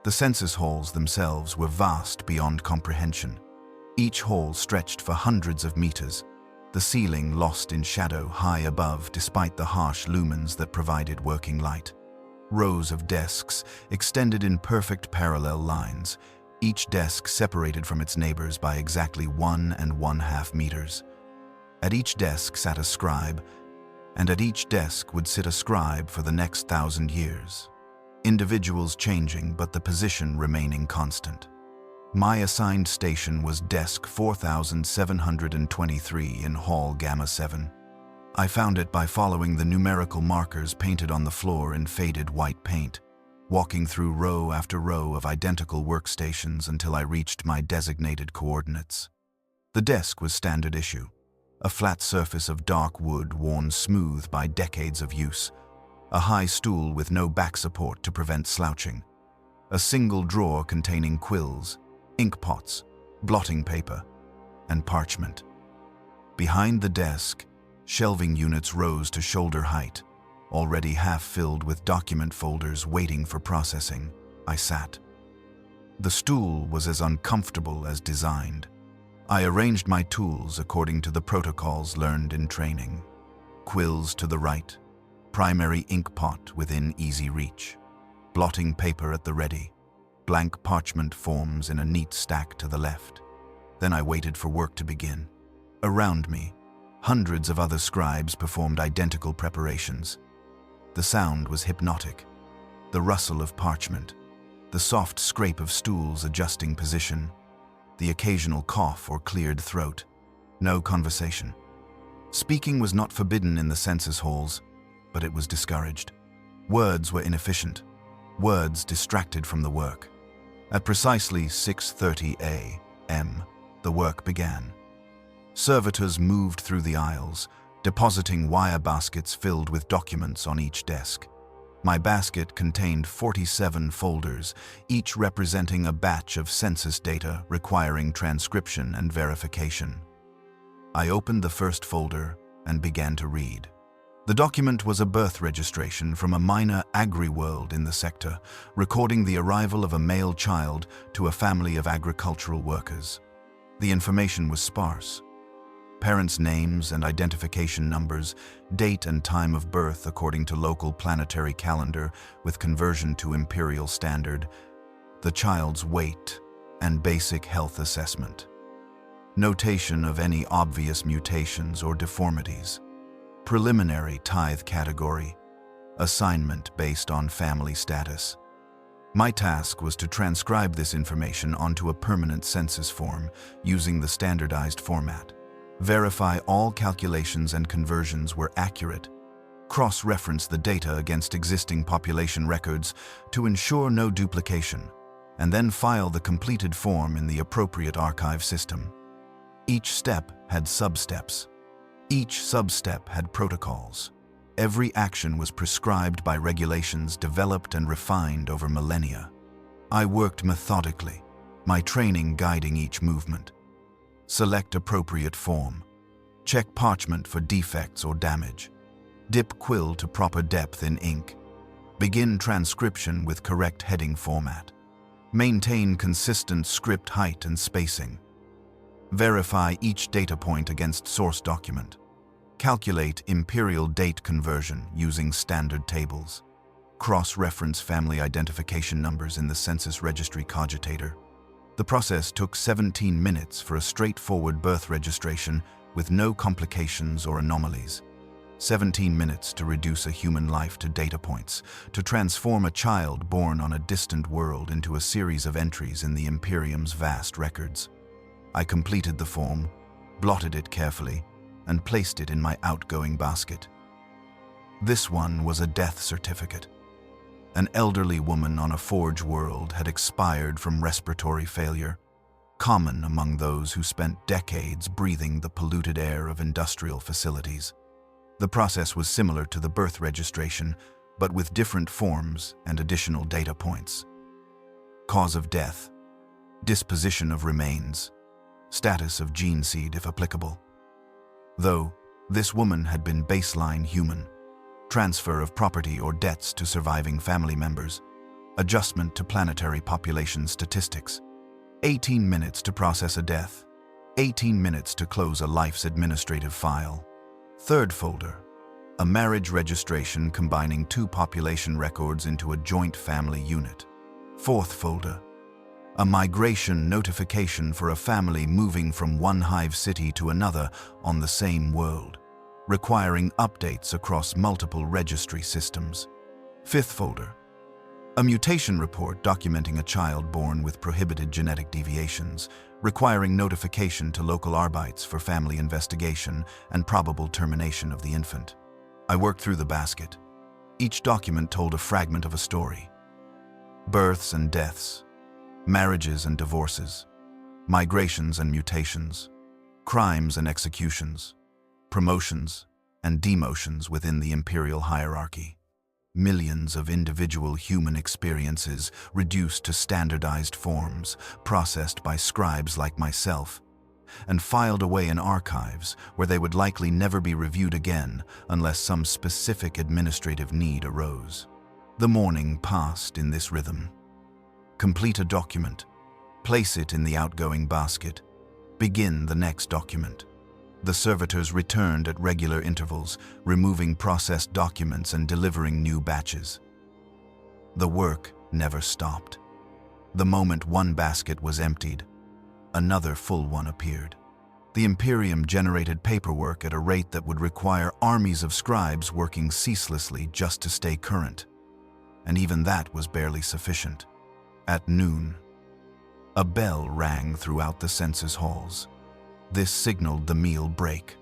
The census halls themselves were vast beyond comprehension. Each hall stretched for hundreds of meters, the ceiling lost in shadow high above despite the harsh lumens that provided working light. Rows of desks extended in perfect parallel lines, each desk separated from its neighbors by exactly 1 1/2 meters. At each desk sat a scribe, and at each desk would sit a scribe for the next 1,000 years. Individuals changing, but the position remaining constant. My assigned station was desk 4723 in Hall Gamma 7. I found it by following the numerical markers painted on the floor in faded white paint, walking through row after row of identical workstations until I reached my designated coordinates. The desk was standard issue, a flat surface of dark wood worn smooth by decades of use, a high stool with no back support to prevent slouching, a single drawer containing quills, ink pots, blotting paper, and parchment. Behind the desk, shelving units rose to shoulder height, already half filled with document folders waiting for processing. I sat. The stool was as uncomfortable as designed. I arranged my tools according to the protocols learned in training. Quills to the right, primary ink pot within easy reach, blotting paper at the ready, blank parchment forms in a neat stack to the left. Then I waited for work to begin. Around me, hundreds of other scribes performed identical preparations. The sound was hypnotic. The rustle of parchment, the soft scrape of stools adjusting position, the occasional cough or cleared throat. No conversation. Speaking was not forbidden in the census halls, but it was discouraged. Words were inefficient. Words distracted from the work. At precisely 6:30 a.m., the work began. Servitors moved through the aisles, depositing wire baskets filled with documents on each desk. My basket contained 47 folders, each representing a batch of census data requiring transcription and verification. I opened the first folder and began to read. The document was a birth registration from a minor agri-world in the sector, recording the arrival of a male child to a family of agricultural workers. The information was sparse. Parents' names and identification numbers, date and time of birth according to local planetary calendar with conversion to imperial standard, the child's weight, and basic health assessment. Notation of any obvious mutations or deformities. Preliminary tithe category. Assignment based on family status. My task was to transcribe this information onto a permanent census form using the standardized format. Verify all calculations and conversions were accurate. Cross-reference the data against existing population records to ensure no duplication, and then file the completed form in the appropriate archive system. Each step had sub-steps. Each sub-step had protocols. Every action was prescribed by regulations developed and refined over millennia. I worked methodically, my training guiding each movement. Select appropriate form. Check parchment for defects or damage. Dip quill to proper depth in ink. Begin transcription with correct heading format. Maintain consistent script height and spacing. Verify each data point against source document. Calculate imperial date conversion using standard tables. Cross-reference family identification numbers in the census registry cogitator. The process took 17 minutes for a straightforward birth registration with no complications or anomalies. 17 minutes to reduce a human life to data points, to transform a child born on a distant world into a series of entries in the Imperium's vast records. I completed the form, blotted it carefully, and placed it in my outgoing basket. This one was a death certificate. An elderly woman on a forge world had expired from respiratory failure, common among those who spent decades breathing the polluted air of industrial facilities. The process was similar to the birth registration, but with different forms and additional data points. Cause of death, disposition of remains, status of gene seed if applicable. Though this woman had been baseline human, transfer of property or debts to surviving family members, adjustment to planetary population statistics, 18 minutes to process a death, 18 minutes to close a life's administrative file. Third folder, a marriage registration combining 2 population records into a joint family unit. Fourth folder, a migration notification for a family moving from one Hive city to another on the same world, requiring updates across multiple registry systems. Fifth folder, a mutation report documenting a child born with prohibited genetic deviations, requiring notification to local Arbites for family investigation and probable termination of the infant. I worked through the basket. Each document told a fragment of a story. Births and deaths, marriages and divorces, migrations and mutations, crimes and executions, promotions and demotions within the imperial hierarchy. Millions of individual human experiences reduced to standardized forms, processed by scribes like myself, and filed away in archives where they would likely never be reviewed again unless some specific administrative need arose. The morning passed in this rhythm. Complete a document, place it in the outgoing basket, begin the next document. The servitors returned at regular intervals, removing processed documents and delivering new batches. The work never stopped. The moment one basket was emptied, another full one appeared. The Imperium generated paperwork at a rate that would require armies of scribes working ceaselessly just to stay current. And even that was barely sufficient. At noon, a bell rang throughout the census halls. This signaled the meal break.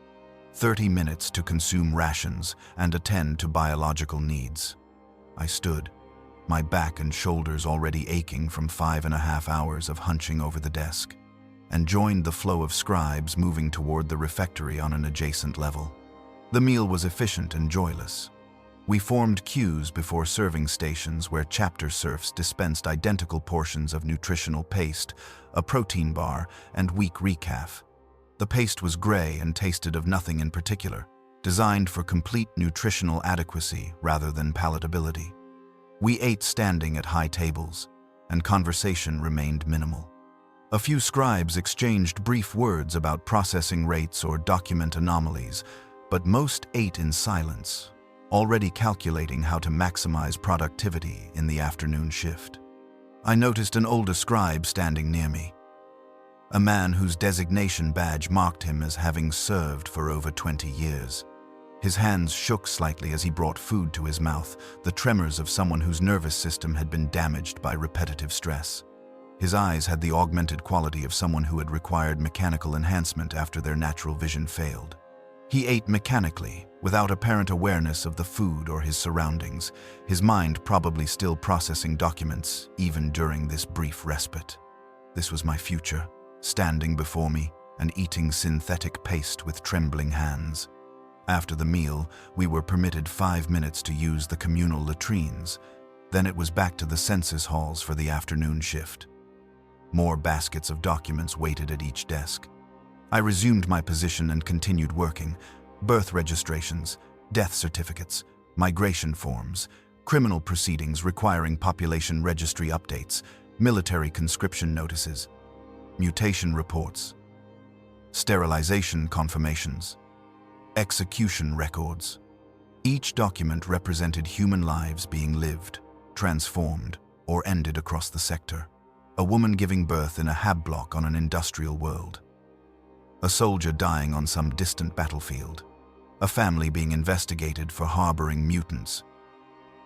30 minutes to consume rations and attend to biological needs. I stood, my back and shoulders already aching from 5.5 hours of hunching over the desk, and joined the flow of scribes moving toward the refectory on an adjacent level. The meal was efficient and joyless. We formed queues before serving stations where chapter serfs dispensed identical portions of nutritional paste, a protein bar, and weak recaf. The paste was gray and tasted of nothing in particular, designed for complete nutritional adequacy rather than palatability. We ate standing at high tables, and conversation remained minimal. A few scribes exchanged brief words about processing rates or document anomalies, but most ate in silence, already calculating how to maximize productivity in the afternoon shift. I noticed an older scribe standing near me, a man whose designation badge marked him as having served for over 20 years. His hands shook slightly as he brought food to his mouth, the tremors of someone whose nervous system had been damaged by repetitive stress. His eyes had the augmented quality of someone who had required mechanical enhancement after their natural vision failed. He ate mechanically, without apparent awareness of the food or his surroundings, his mind probably still processing documents even during this brief respite. This was my future, standing before me and eating synthetic paste with trembling hands. After the meal, we were permitted 5 minutes to use the communal latrines. Then it was back to the census halls for the afternoon shift. More baskets of documents waited at each desk. I resumed my position and continued working. Birth registrations, death certificates, migration forms, criminal proceedings requiring population registry updates, military conscription notices, mutation reports, sterilization confirmations, execution records. Each document represented human lives being lived, transformed, or ended across the sector. A woman giving birth in a hab block on an industrial world. A soldier dying on some distant battlefield. A family being investigated for harboring mutants.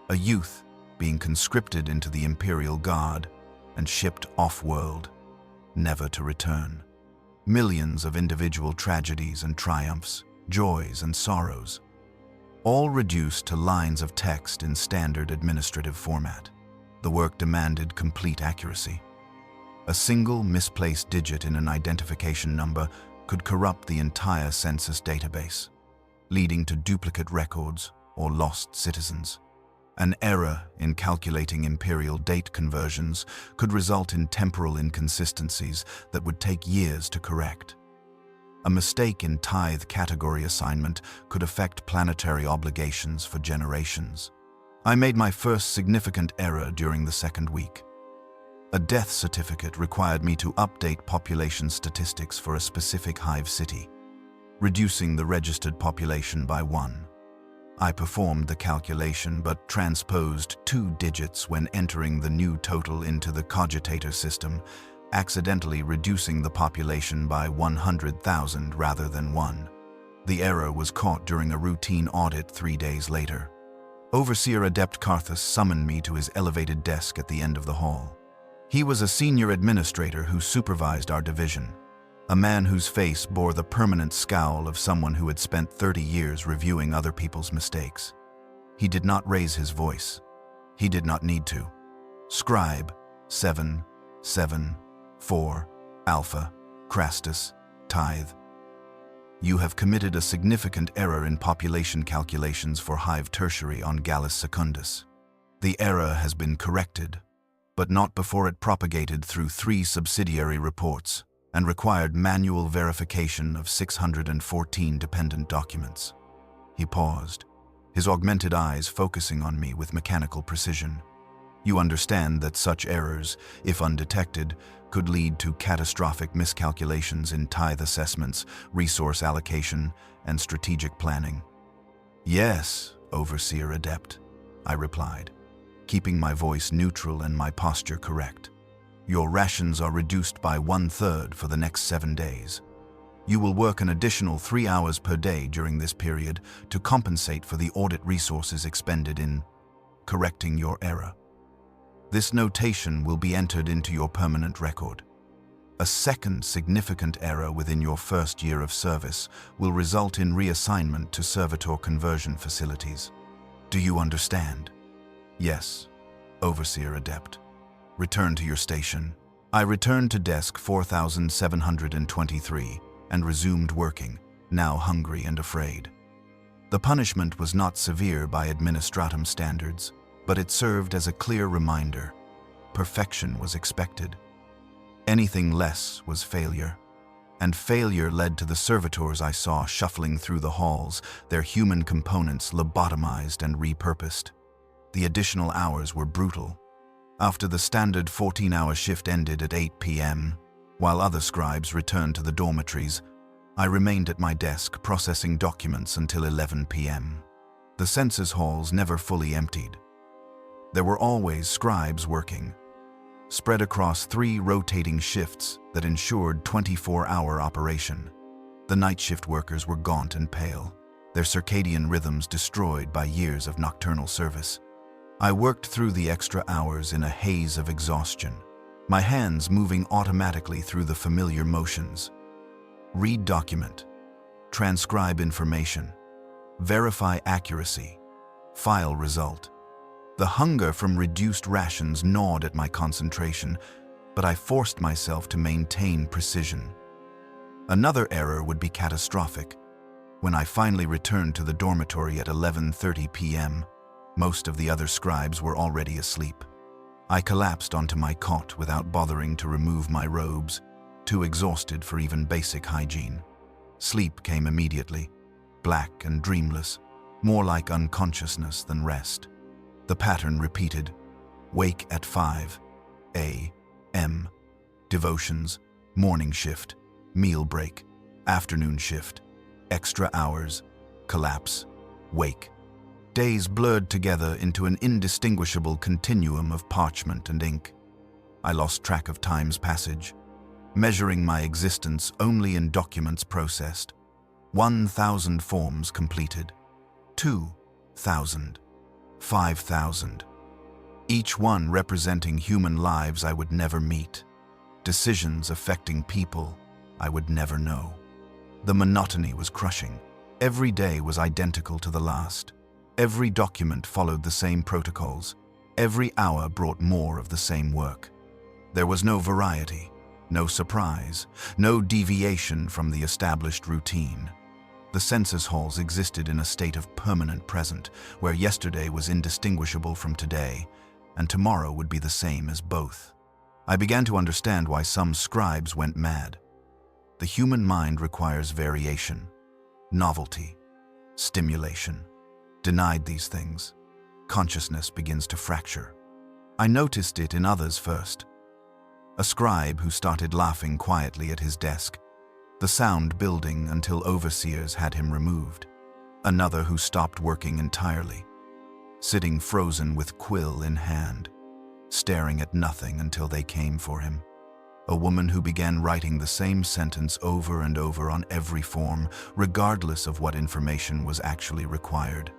A youth being conscripted into the Imperial Guard and shipped off-world, never to return. Millions of individual tragedies and triumphs, joys and sorrows, all reduced to lines of text in standard administrative format. The work demanded complete accuracy. A single misplaced digit in an identification number could corrupt the entire census database, leading to duplicate records or lost citizens. An error in calculating imperial date conversions could result in temporal inconsistencies that would take years to correct. A mistake in tithe category assignment could affect planetary obligations for generations. I made my first significant error during the second week. A death certificate required me to update population statistics for a specific Hive city, reducing the registered population by 1. I performed the calculation but transposed 2 digits when entering the new total into the cogitator system, accidentally reducing the population by 100,000 rather than 1. The error was caught during a routine audit 3 days later. Overseer Adept Carthus summoned me to his elevated desk at the end of the hall. He was a senior administrator who supervised our division, a man whose face bore the permanent scowl of someone who had spent 30 years reviewing other people's mistakes. He did not raise his voice. He did not need to. Scribe, 774, Alpha, Crastus, Tithe. You have committed a significant error in population calculations for Hive Tertiary on Gallus Secundus. The error has been corrected, but not before it propagated through 3 subsidiary reports and required manual verification of 614 dependent documents. He paused, his augmented eyes focusing on me with mechanical precision. You understand that such errors, if undetected, could lead to catastrophic miscalculations in tithe assessments, resource allocation, and strategic planning. Yes, Overseer Adept, I replied, keeping my voice neutral and my posture correct. Your rations are reduced by 1/3 for the next 7 days. You will work an additional 3 hours per day during this period to compensate for the audit resources expended in correcting your error. This notation will be entered into your permanent record. A second significant error within your first year of service will result in reassignment to servitor conversion facilities. Do you understand? Yes, Overseer Adept. Return to your station. I returned to desk 4723 and resumed working, now hungry and afraid. The punishment was not severe by Administratum standards, but it served as a clear reminder. Perfection was expected. Anything less was failure. And failure led to the servitors I saw shuffling through the halls, their human components lobotomized and repurposed. The additional hours were brutal. After the standard 14-hour shift ended at 8 p.m., while other scribes returned to the dormitories, I remained at my desk processing documents until 11 p.m. The census halls never fully emptied. There were always scribes working, spread across 3 rotating shifts that ensured 24-hour operation. The night shift workers were gaunt and pale, their circadian rhythms destroyed by years of nocturnal service. I worked through the extra hours in a haze of exhaustion, my hands moving automatically through the familiar motions. Read document, transcribe information, verify accuracy, file result. The hunger from reduced rations gnawed at my concentration, but I forced myself to maintain precision. Another error would be catastrophic. When I finally returned to the dormitory at 11:30 p.m., most of the other scribes were already asleep. I collapsed onto my cot without bothering to remove my robes, too exhausted for even basic hygiene. Sleep came immediately, black and dreamless, more like unconsciousness than rest. The pattern repeated: wake at 5 a.m., devotions, morning shift, meal break, afternoon shift, extra hours, collapse, wake. Days blurred together into an indistinguishable continuum of parchment and ink. I lost track of time's passage, measuring my existence only in documents processed. 1,000 forms completed, 2,000, 5,000. Each one representing human lives I would never meet, decisions affecting people I would never know. The monotony was crushing. Every day was identical to the last. Every document followed the same protocols. Every hour brought more of the same work. There was no variety, no surprise, no deviation from the established routine. The census halls existed in a state of permanent present, where yesterday was indistinguishable from today, and tomorrow would be the same as both. I began to understand why some scribes went mad. The human mind requires variation, novelty, stimulation. Denied these things, consciousness begins to fracture. I noticed it in others first. A scribe who started laughing quietly at his desk, the sound building until overseers had him removed. Another who stopped working entirely, sitting frozen with quill in hand, staring at nothing until they came for him. A woman who began writing the same sentence over and over on every form, regardless of what information was actually required.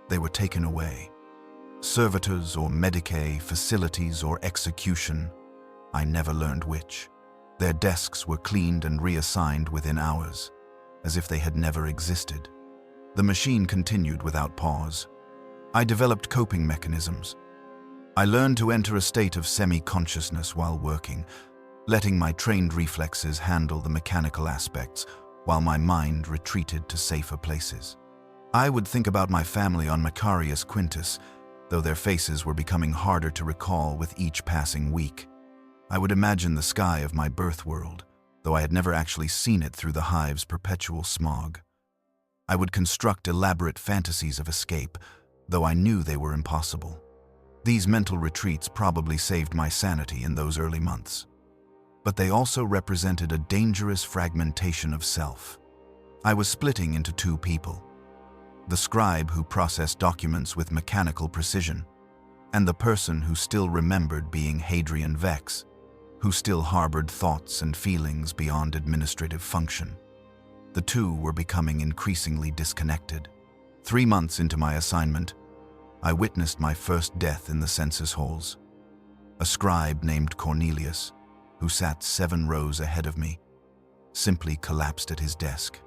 They were taken away. Servitors or medicae, facilities or execution, I never learned which. Their desks were cleaned and reassigned within hours, as if they had never existed. The machine continued without pause. I developed coping mechanisms. I learned to enter a state of semi-consciousness while working, letting my trained reflexes handle the mechanical aspects while my mind retreated to safer places. I would think about my family on Macarius Quintus, though their faces were becoming harder to recall with each passing week. I would imagine the sky of my birth world, though I had never actually seen it through the Hive's perpetual smog. I would construct elaborate fantasies of escape, though I knew they were impossible. These mental retreats probably saved my sanity in those early months. But they also represented a dangerous fragmentation of self. I was splitting into 2 people: the scribe who processed documents with mechanical precision, and the person who still remembered being Hadrian Vex, who still harbored thoughts and feelings beyond administrative function. The 2 were becoming increasingly disconnected. 3 months into my assignment, I witnessed my first death in the census halls. A scribe named Cornelius, who sat 7 rows ahead of me, simply collapsed at his desk.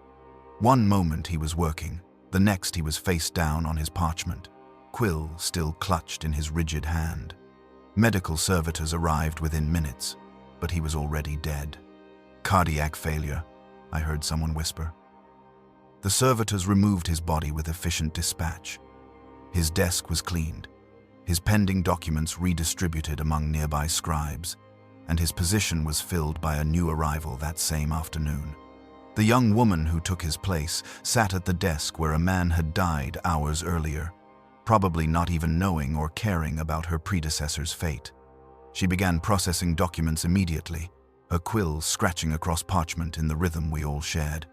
One moment he was working, the next he was face down on his parchment, quill still clutched in his rigid hand. Medical servitors arrived within minutes, but he was already dead. Cardiac failure, I heard someone whisper. The servitors removed his body with efficient dispatch. His desk was cleaned, his pending documents redistributed among nearby scribes. and his position was filled by a new arrival that same afternoon. The young woman who took his place sat at the desk where a man had died hours earlier, probably not even knowing or caring about her predecessor's fate. She began processing documents immediately, her quill scratching across parchment in the rhythm we all shared.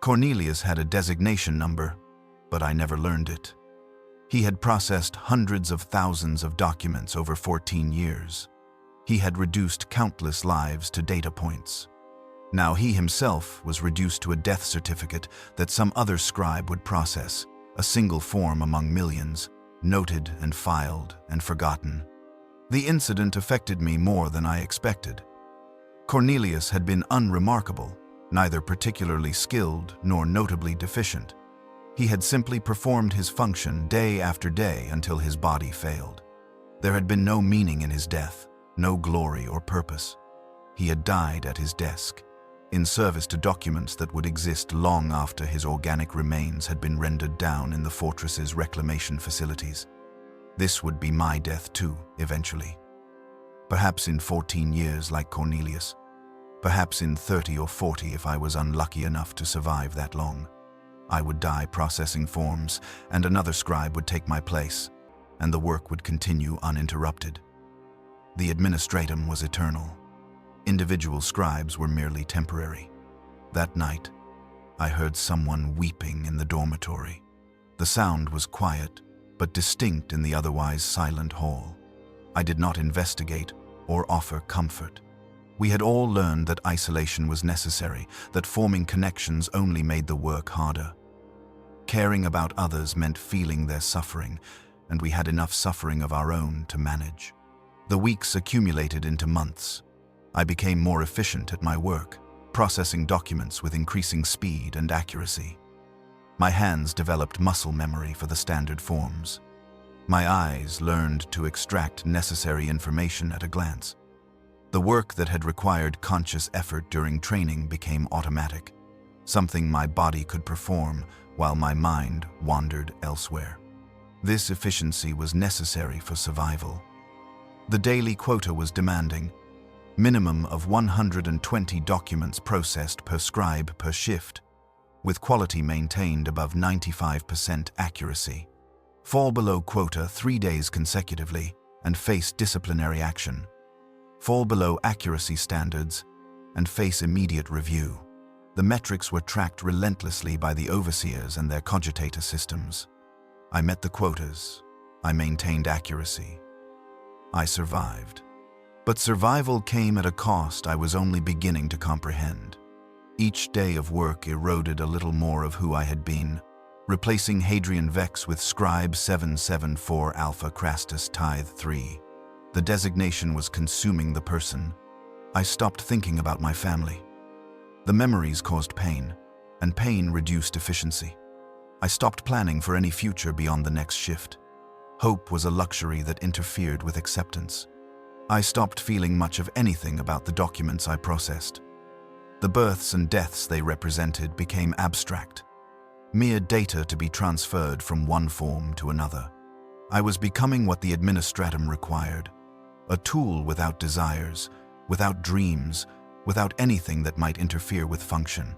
Cornelius had a designation number, but I never learned it. He had processed hundreds of thousands of documents over 14 years. He had reduced countless lives to data points. Now he himself was reduced to a death certificate that some other scribe would process, a single form among millions, noted and filed and forgotten. The incident affected me more than I expected. Cornelius had been unremarkable, neither particularly skilled nor notably deficient. He had simply performed his function day after day until his body failed. There had been no meaning in his death, no glory or purpose. He had died at his desk, in service to documents that would exist long after his organic remains had been rendered down in the fortress's reclamation facilities. This would be my death too, eventually. Perhaps in 14 years like Cornelius. Perhaps in 30 or 40 if I was unlucky enough to survive that long. I would die processing forms, and another scribe would take my place, and the work would continue uninterrupted. The Administratum was eternal. Individual scribes were merely temporary. That night, I heard someone weeping in the dormitory. The sound was quiet, but distinct in the otherwise silent hall. I did not investigate or offer comfort. We had all learned that isolation was necessary, that forming connections only made the work harder. Caring about others meant feeling their suffering, and we had enough suffering of our own to manage. The weeks accumulated into months. I became more efficient at my work, processing documents with increasing speed and accuracy. My hands developed muscle memory for the standard forms. My eyes learned to extract necessary information at a glance. The work that had required conscious effort during training became automatic, something my body could perform while my mind wandered elsewhere. This efficiency was necessary for survival. The daily quota was demanding, minimum of 120 documents processed per scribe per shift, with quality maintained above 95% accuracy. Fall below quota 3 days consecutively and face disciplinary action. Fall below accuracy standards and face immediate review. The metrics were tracked relentlessly by the overseers and their cogitator systems. I met the quotas. I maintained accuracy. I survived. But survival came at a cost I was only beginning to comprehend. Each day of work eroded a little more of who I had been, replacing Hadrian Vex with Scribe 774 Alpha Crastus Tithe 3. The designation was consuming the person. I stopped thinking about my family. The memories caused pain, and pain reduced efficiency. I stopped planning for any future beyond the next shift. Hope was a luxury that interfered with acceptance. I stopped feeling much of anything about the documents I processed. The births and deaths they represented became abstract, mere data to be transferred from one form to another. I was becoming what the Administratum required, a tool without desires, without dreams, without anything that might interfere with function.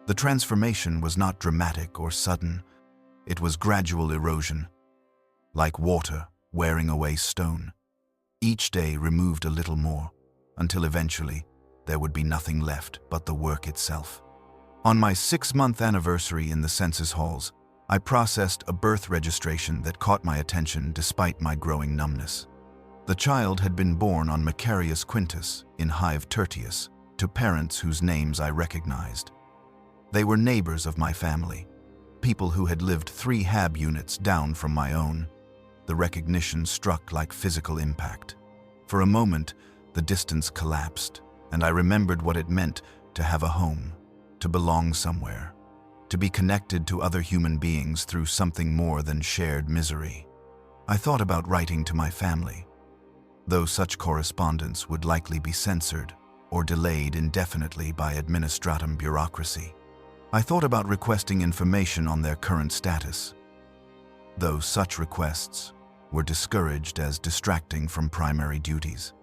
The transformation was not dramatic or sudden. It was gradual erosion, like water wearing away stone. Each day removed a little more, until eventually there would be nothing left but the work itself. On my 6-month anniversary in the census halls, I processed a birth registration that caught my attention despite my growing numbness. The child had been born on Macarius Quintus in Hive Tertius to parents whose names I recognized. They were neighbors of my family, people who had lived 3 HAB units down from my own. The recognition struck like physical impact. For a moment, the distance collapsed, and I remembered what it meant to have a home, to belong somewhere, to be connected to other human beings through something more than shared misery. I thought about writing to my family, though such correspondence would likely be censored or delayed indefinitely by Administratum bureaucracy. I thought about requesting information on their current status, though such requests were discouraged as distracting from primary duties.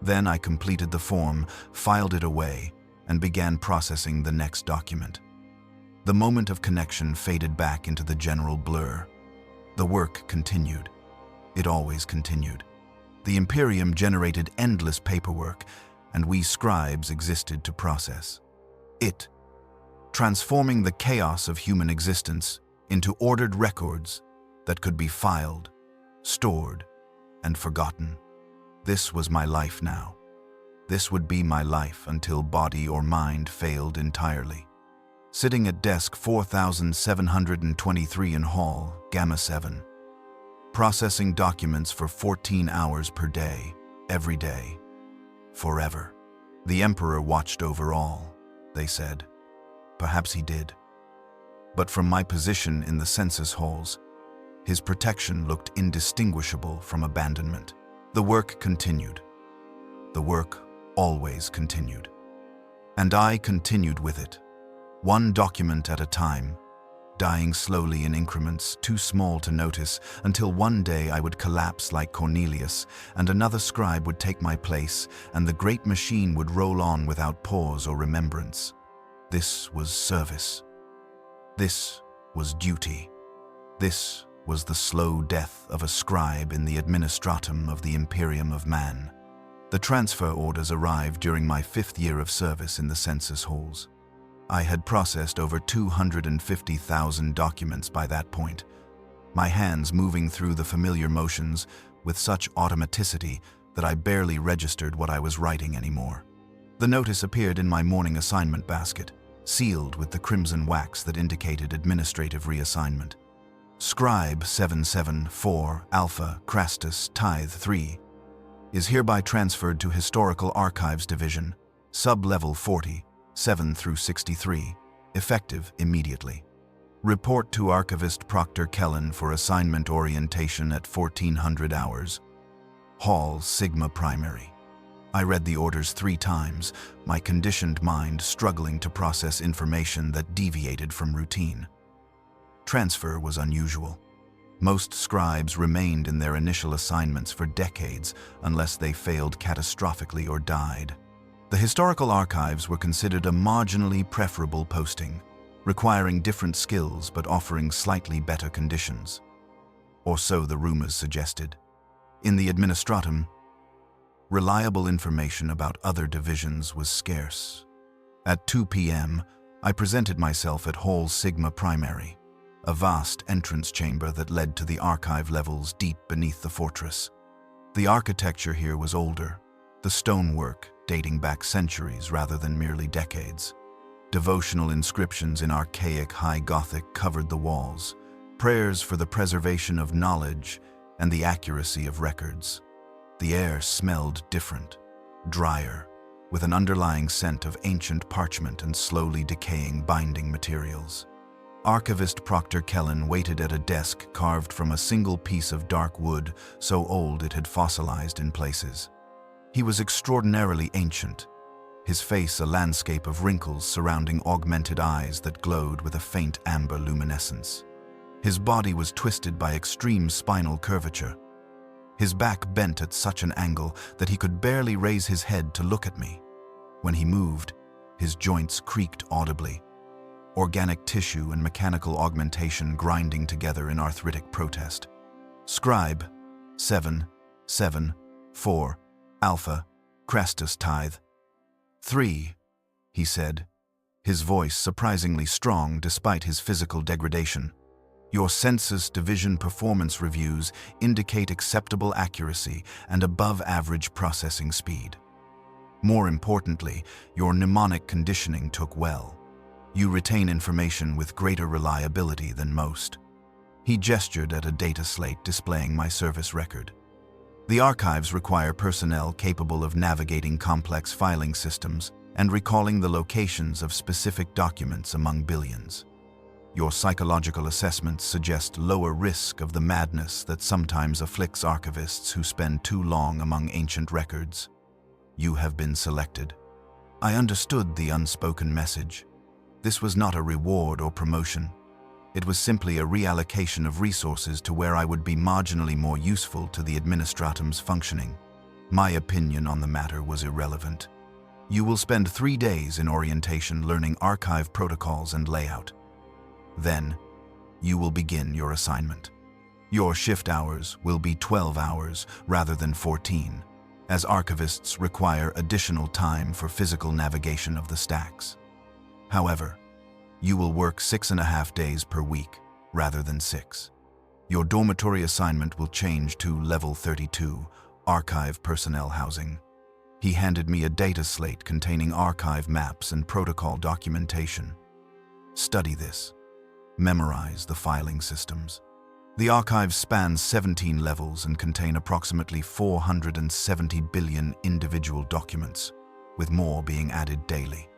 Then I completed the form, filed it away, and began processing the next document. The moment of connection faded back into the general blur. The work continued. It always continued. The Imperium generated endless paperwork, and we scribes existed to process it, transforming the chaos of human existence into ordered records that could be filed, stored, and forgotten. This was my life now. This would be my life until body or mind failed entirely. Sitting at desk 4723 in Hall, Gamma 7. Processing documents for 14 hours per day, every day, forever. The Emperor watched over all, they said. Perhaps he did. But from my position in the census halls, his protection looked indistinguishable from abandonment. The work continued. The work always continued. And I continued with it, one document at a time, dying slowly in increments too small to notice, until one day I would collapse like Cornelius, and another scribe would take my place, and the great machine would roll on without pause or remembrance. This was service. This was duty. This was the slow death of a scribe in the Administratum of the Imperium of Man. The transfer orders arrived during my 5th year of service in the census halls. I had processed over 250,000 documents by that point, my hands moving through the familiar motions with such automaticity that I barely registered what I was writing anymore. The notice appeared in my morning assignment basket, sealed with the crimson wax that indicated administrative reassignment. Scribe 774 Alpha Crastus Tithe 3 is hereby transferred to Historical Archives Division, Sub-Level 40, 7 through 63, effective immediately. Report to Archivist Proctor Kellen for assignment orientation at 1400 hours. Hall Sigma Primary. I read the orders 3 times, my conditioned mind struggling to process information that deviated from routine. Transfer was unusual. Most scribes remained in their initial assignments for decades unless they failed catastrophically or died. The historical archives were considered a marginally preferable posting, requiring different skills but offering slightly better conditions. Or so the rumors suggested. In the Administratum, reliable information about other divisions was scarce. At 2 p.m., I presented myself at Hall Sigma Primary, a vast entrance chamber that led to the archive levels deep beneath the fortress. The architecture here was older, the stonework dating back centuries rather than merely decades. Devotional inscriptions in archaic High Gothic covered the walls, prayers for the preservation of knowledge and the accuracy of records. The air smelled different, drier, with an underlying scent of ancient parchment and slowly decaying binding materials. Archivist Proctor Kellen waited at a desk carved from a single piece of dark wood so old it had fossilized in places. He was extraordinarily ancient, his face a landscape of wrinkles surrounding augmented eyes that glowed with a faint amber luminescence. His body was twisted by extreme spinal curvature, his back bent at such an angle that he could barely raise his head to look at me. When he moved, his joints creaked audibly, organic tissue and mechanical augmentation grinding together in arthritic protest. Scribe 774 Alpha Crastus Tithe 3, he said, his voice surprisingly strong despite his physical degradation. Your census division performance reviews indicate acceptable accuracy and above-average processing speed. More importantly, your mnemonic conditioning took well. You retain information with greater reliability than most. He gestured at a data slate displaying my service record. The archives require personnel capable of navigating complex filing systems and recalling the locations of specific documents among billions. Your psychological assessments suggest lower risk of the madness that sometimes afflicts archivists who spend too long among ancient records. You have been selected. I understood the unspoken message. This was not a reward or promotion. It was simply a reallocation of resources to where I would be marginally more useful to the Administratum's functioning. My opinion on the matter was irrelevant. You will spend 3 days in orientation learning archive protocols and layout. Then, you will begin your assignment. Your shift hours will be 12 hours rather than 14, as archivists require additional time for physical navigation of the stacks. However, you will work 6.5 days per week rather than 6. Your dormitory assignment will change to Level 32, Archive Personnel Housing. He handed me a data slate containing archive maps and protocol documentation. Study this. Memorize the filing systems. The archives span 17 levels and contain approximately 470 billion individual documents, with more being added daily.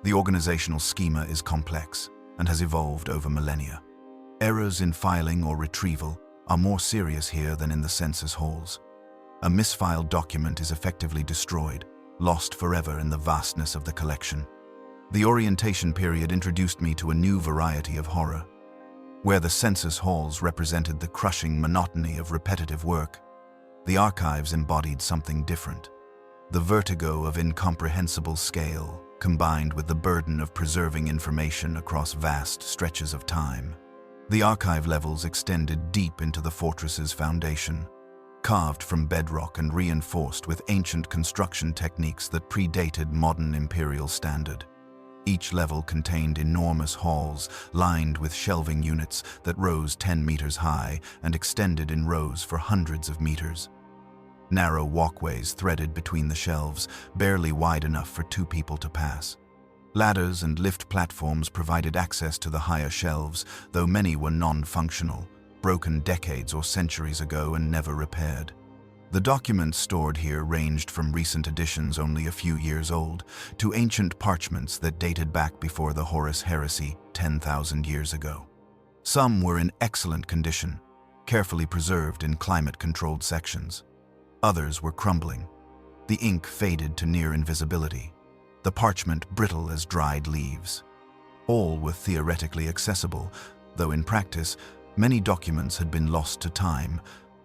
The organizational schema is complex and has evolved over millennia. Errors in filing or retrieval are more serious here than in the census halls. A misfiled document is effectively destroyed, lost forever in the vastness of the collection. The orientation period introduced me to a new variety of horror. Where the census halls represented the crushing monotony of repetitive work, the archives embodied something different. The vertigo of incomprehensible scale, combined with the burden of preserving information across vast stretches of time. The archive levels extended deep into the fortress's foundation, carved from bedrock and reinforced with ancient construction techniques that predated modern imperial standard. Each level contained enormous halls lined with shelving units that rose 10 meters high and extended in rows for hundreds of meters. Narrow walkways threaded between the shelves, barely wide enough for 2 people to pass. Ladders and lift platforms provided access to the higher shelves, though many were non-functional, broken decades or centuries ago and never repaired. The documents stored here ranged from recent editions only a few years old to ancient parchments that dated back before the Horus Heresy 10,000 years ago. Some were in excellent condition, carefully preserved in climate-controlled sections. Others were crumbling. The ink faded to near invisibility, the parchment brittle as dried leaves. All were theoretically accessible, though in practice, many documents had been lost to time,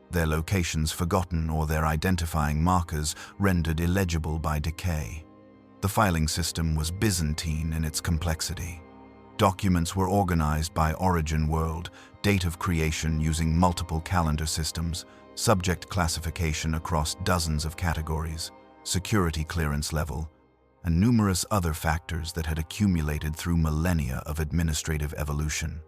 their locations forgotten or their identifying markers rendered illegible by decay. The filing system was Byzantine in its complexity. Documents were organized by origin world, date of creation using multiple calendar systems, subject classification across dozens of categories, security clearance level, and numerous other factors that had accumulated through millennia of administrative evolution.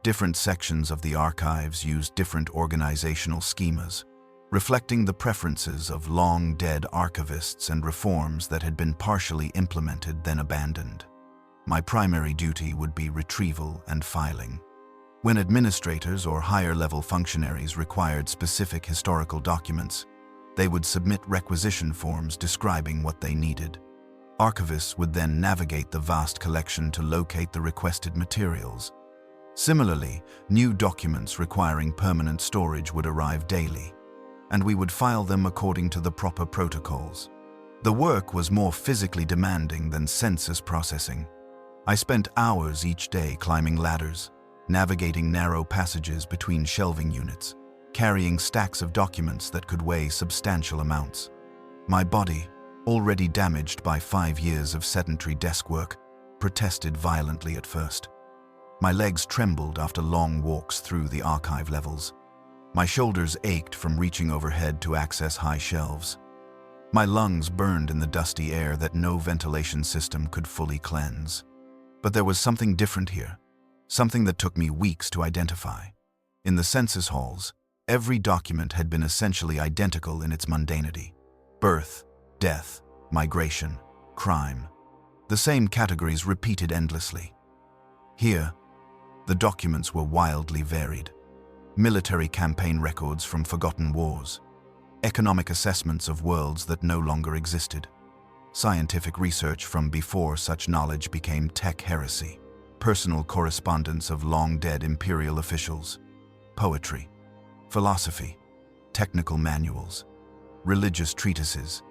Different sections of the archives used different organizational schemas, reflecting the preferences of long-dead archivists and reforms that had been partially implemented then abandoned. My primary duty would be retrieval and filing. When administrators or higher-level functionaries required specific historical documents, they would submit requisition forms describing what they needed. Archivists would then navigate the vast collection to locate the requested materials. Similarly, new documents requiring permanent storage would arrive daily, and we would file them according to the proper protocols. The work was more physically demanding than census processing. I spent hours each day climbing ladders, navigating narrow passages between shelving units, carrying stacks of documents that could weigh substantial amounts. My body, already damaged by 5 years of sedentary desk work, protested violently at first. My legs trembled after long walks through the archive levels. My shoulders ached from reaching overhead to access high shelves. My lungs burned in the dusty air that no ventilation system could fully cleanse. But there was something different here, something that took me weeks to identify. In the census halls, every document had been essentially identical in its mundanity. Birth, death, migration, crime. The same categories repeated endlessly. Here, the documents were wildly varied. Military campaign records from forgotten wars, economic assessments of worlds that no longer existed, scientific research from before such knowledge became tech heresy, personal correspondence of long-dead imperial officials, poetry, philosophy, technical manuals, religious treatises.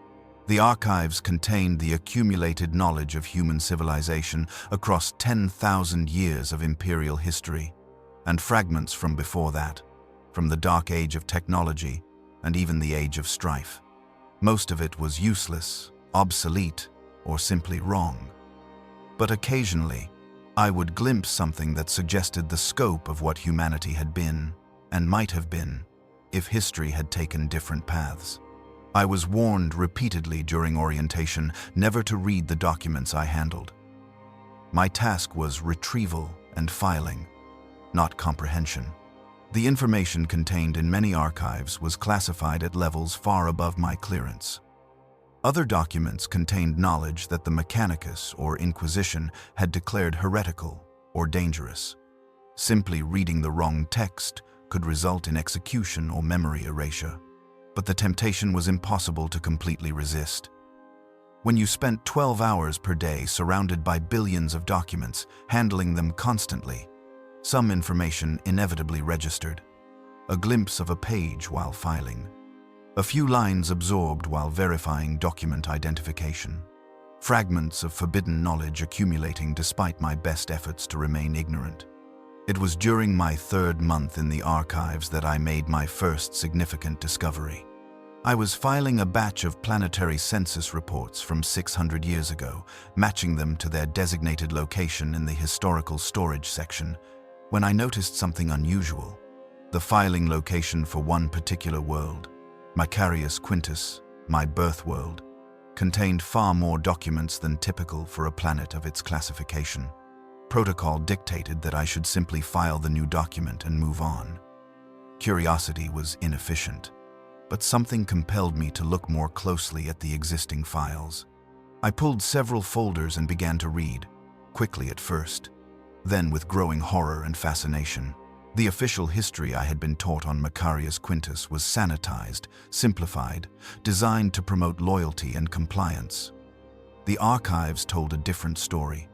The archives contained the accumulated knowledge of human civilization across 10,000 years of imperial history, and fragments from before that, from the dark age of technology and even the age of strife. Most of it was useless, obsolete, or simply wrong. But occasionally, I would glimpse something that suggested the scope of what humanity had been, and might have been, if history had taken different paths. I was warned repeatedly during orientation never to read the documents I handled. My task was retrieval and filing, not comprehension. The information contained in many archives was classified at levels far above my clearance. Other documents contained knowledge that the Mechanicus or Inquisition had declared heretical or dangerous. Simply reading the wrong text could result in execution or memory erasure, but the temptation was impossible to completely resist. When you spent 12 hours per day surrounded by billions of documents, handling them constantly, some information inevitably registered. A glimpse of a page while filing. A few lines absorbed while verifying document identification. Fragments of forbidden knowledge accumulating despite my best efforts to remain ignorant. It was during my 3rd month in the archives that I made my first significant discovery. I was filing a batch of planetary census reports from 600 years ago, matching them to their designated location in the historical storage section, when I noticed something unusual. The filing location for one particular world, Macarius Quintus, my birth world, contained far more documents than typical for a planet of its classification. Protocol dictated that I should simply file the new document and move on. Curiosity was inefficient, but something compelled me to look more closely at the existing files. I pulled several folders and began to read, quickly at first, then with growing horror and fascination. The official history I had been taught on Macarius Quintus was sanitized, simplified, designed to promote loyalty and compliance. The archives told a different story.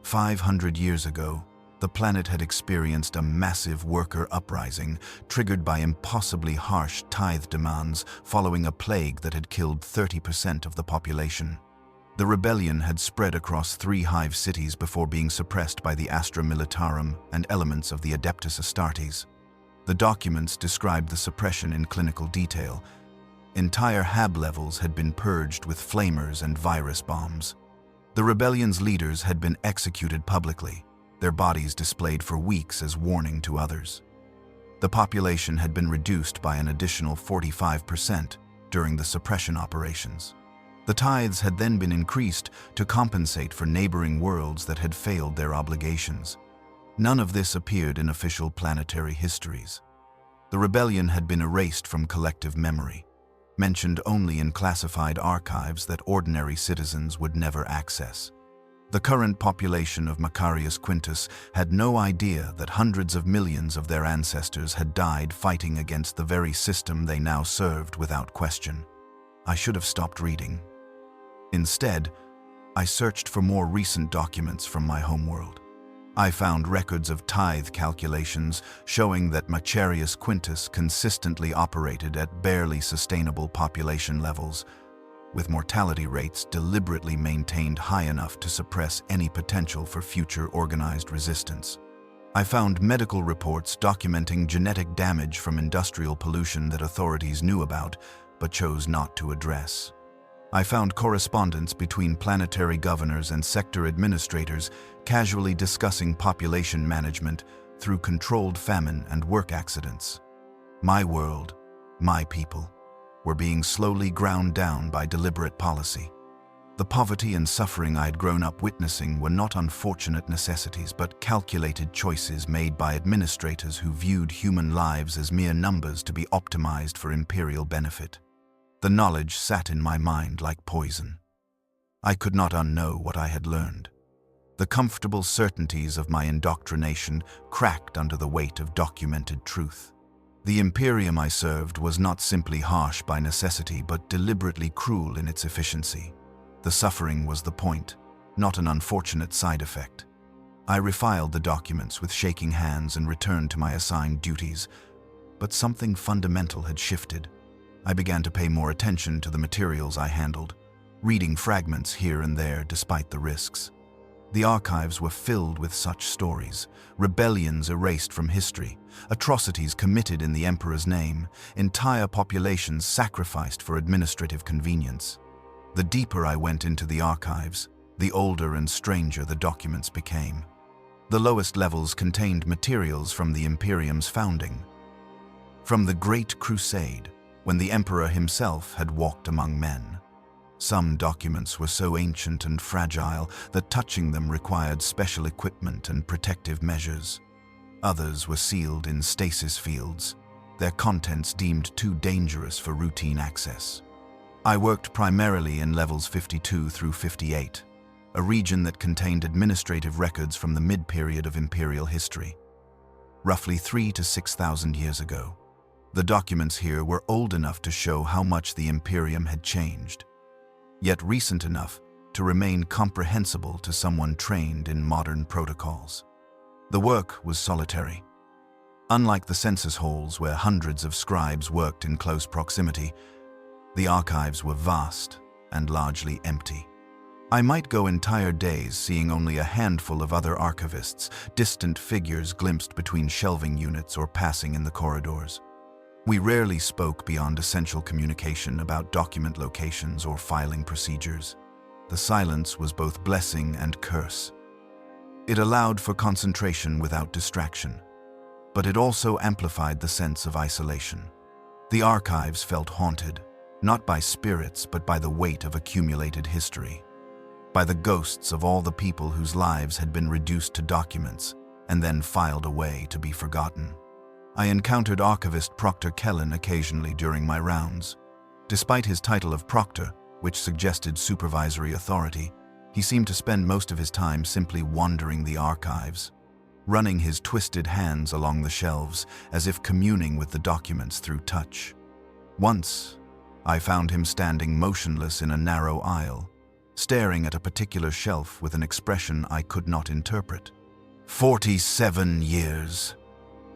500 years ago, the planet had experienced a massive worker uprising triggered by impossibly harsh tithe demands following a plague that had killed 30% of the population. The rebellion had spread across 3 Hive cities before being suppressed by the Astra Militarum and elements of the Adeptus Astartes. The documents described the suppression in clinical detail. Entire hab levels had been purged with flamers and virus bombs. The rebellion's leaders had been executed publicly, their bodies displayed for weeks as warning to others. The population had been reduced by an additional 45% during the suppression operations. The tithes had then been increased to compensate for neighboring worlds that had failed their obligations. None of this appeared in official planetary histories. The rebellion had been erased from collective memory, mentioned only in classified archives that ordinary citizens would never access. The current population of Macarius Quintus had no idea that hundreds of millions of their ancestors had died fighting against the very system they now served without question. I should have stopped reading. Instead, I searched for more recent documents from my homeworld. I found records of tithe calculations showing that Macarius Quintus consistently operated at barely sustainable population levels, with mortality rates deliberately maintained high enough to suppress any potential for future organized resistance. I found medical reports documenting genetic damage from industrial pollution that authorities knew about but chose not to address. I found correspondence between planetary governors and sector administrators casually discussing population management through controlled famine and work accidents. My world, my people, were being slowly ground down by deliberate policy. The poverty and suffering I had grown up witnessing were not unfortunate necessities but calculated choices made by administrators who viewed human lives as mere numbers to be optimized for imperial benefit. The knowledge sat in my mind like poison. I could not unknow what I had learned. The comfortable certainties of my indoctrination cracked under the weight of documented truth. The Imperium I served was not simply harsh by necessity but deliberately cruel in its efficiency. The suffering was the point, not an unfortunate side effect. I refiled the documents with shaking hands and returned to my assigned duties, but something fundamental had shifted. I began to pay more attention to the materials I handled, reading fragments here and there despite the risks. The archives were filled with such stories: rebellions erased from history, atrocities committed in the emperor's name, entire populations sacrificed for administrative convenience. The deeper I went into the archives, the older and stranger the documents became. The lowest levels contained materials from the Imperium's founding, from the Great Crusade, when the emperor himself had walked among men. Some documents were so ancient and fragile that touching them required special equipment and protective measures. Others were sealed in stasis fields, their contents deemed too dangerous for routine access. I worked primarily in levels 52 through 58, a region that contained administrative records from the mid-period of imperial history, roughly 3,000 to 6,000 years ago. The documents here were old enough to show how much the Imperium had changed, yet recent enough to remain comprehensible to someone trained in modern protocols. The work was solitary. Unlike the census halls where hundreds of scribes worked in close proximity, the archives were vast and largely empty. I might go entire days seeing only a handful of other archivists, distant figures glimpsed between shelving units or passing in the corridors. We rarely spoke beyond essential communication about document locations or filing procedures. The silence was both blessing and curse. It allowed for concentration without distraction, but it also amplified the sense of isolation. The archives felt haunted, not by spirits but by the weight of accumulated history, by the ghosts of all the people whose lives had been reduced to documents and then filed away to be forgotten. I encountered archivist Proctor Kellen occasionally during my rounds. Despite his title of Proctor, which suggested supervisory authority, he seemed to spend most of his time simply wandering the archives, running his twisted hands along the shelves as if communing with the documents through touch. Once, I found him standing motionless in a narrow aisle, staring at a particular shelf with an expression I could not interpret. 47 years.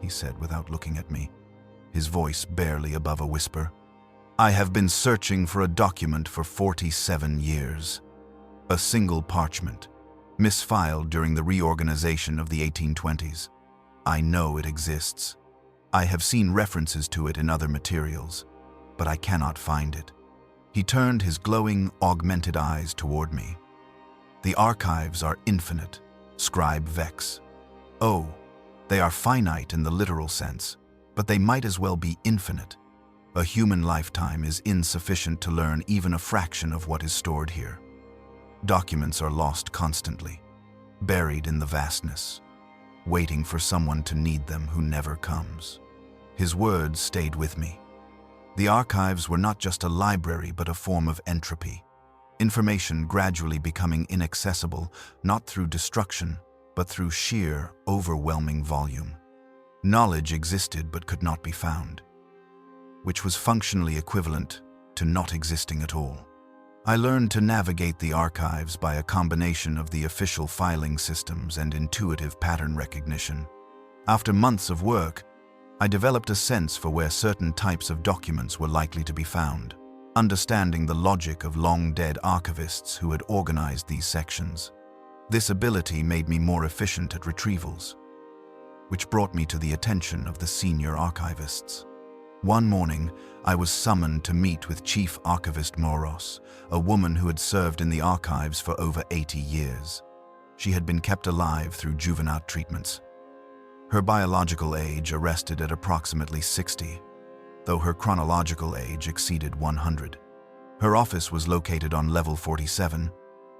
He said without looking at me, his voice barely above a whisper. I have been searching for a document for 47 years. A single parchment, misfiled during the reorganization of the 1820s. I know it exists. I have seen references to it in other materials, but I cannot find it. He turned his glowing, augmented eyes toward me. The archives are infinite, Scribe Vex. Oh, they are finite in the literal sense, but they might as well be infinite. A human lifetime is insufficient to learn even a fraction of what is stored here. Documents are lost constantly, buried in the vastness, waiting for someone to need them who never comes. His words stayed with me. The archives were not just a library but a form of entropy. Information gradually becoming inaccessible, not through destruction, but through sheer, overwhelming volume. Knowledge existed but could not be found, which was functionally equivalent to not existing at all. I learned to navigate the archives by a combination of the official filing systems and intuitive pattern recognition. After months of work, I developed a sense for where certain types of documents were likely to be found, understanding the logic of long-dead archivists who had organized these sections. This ability made me more efficient at retrievals, which brought me to the attention of the senior archivists. One morning, I was summoned to meet with Chief Archivist Moros, a woman who had served in the archives for over 80 years. She had been kept alive through juvenile treatments. Her biological age arrested at approximately 60, though her chronological age exceeded 100. Her office was located on level 47,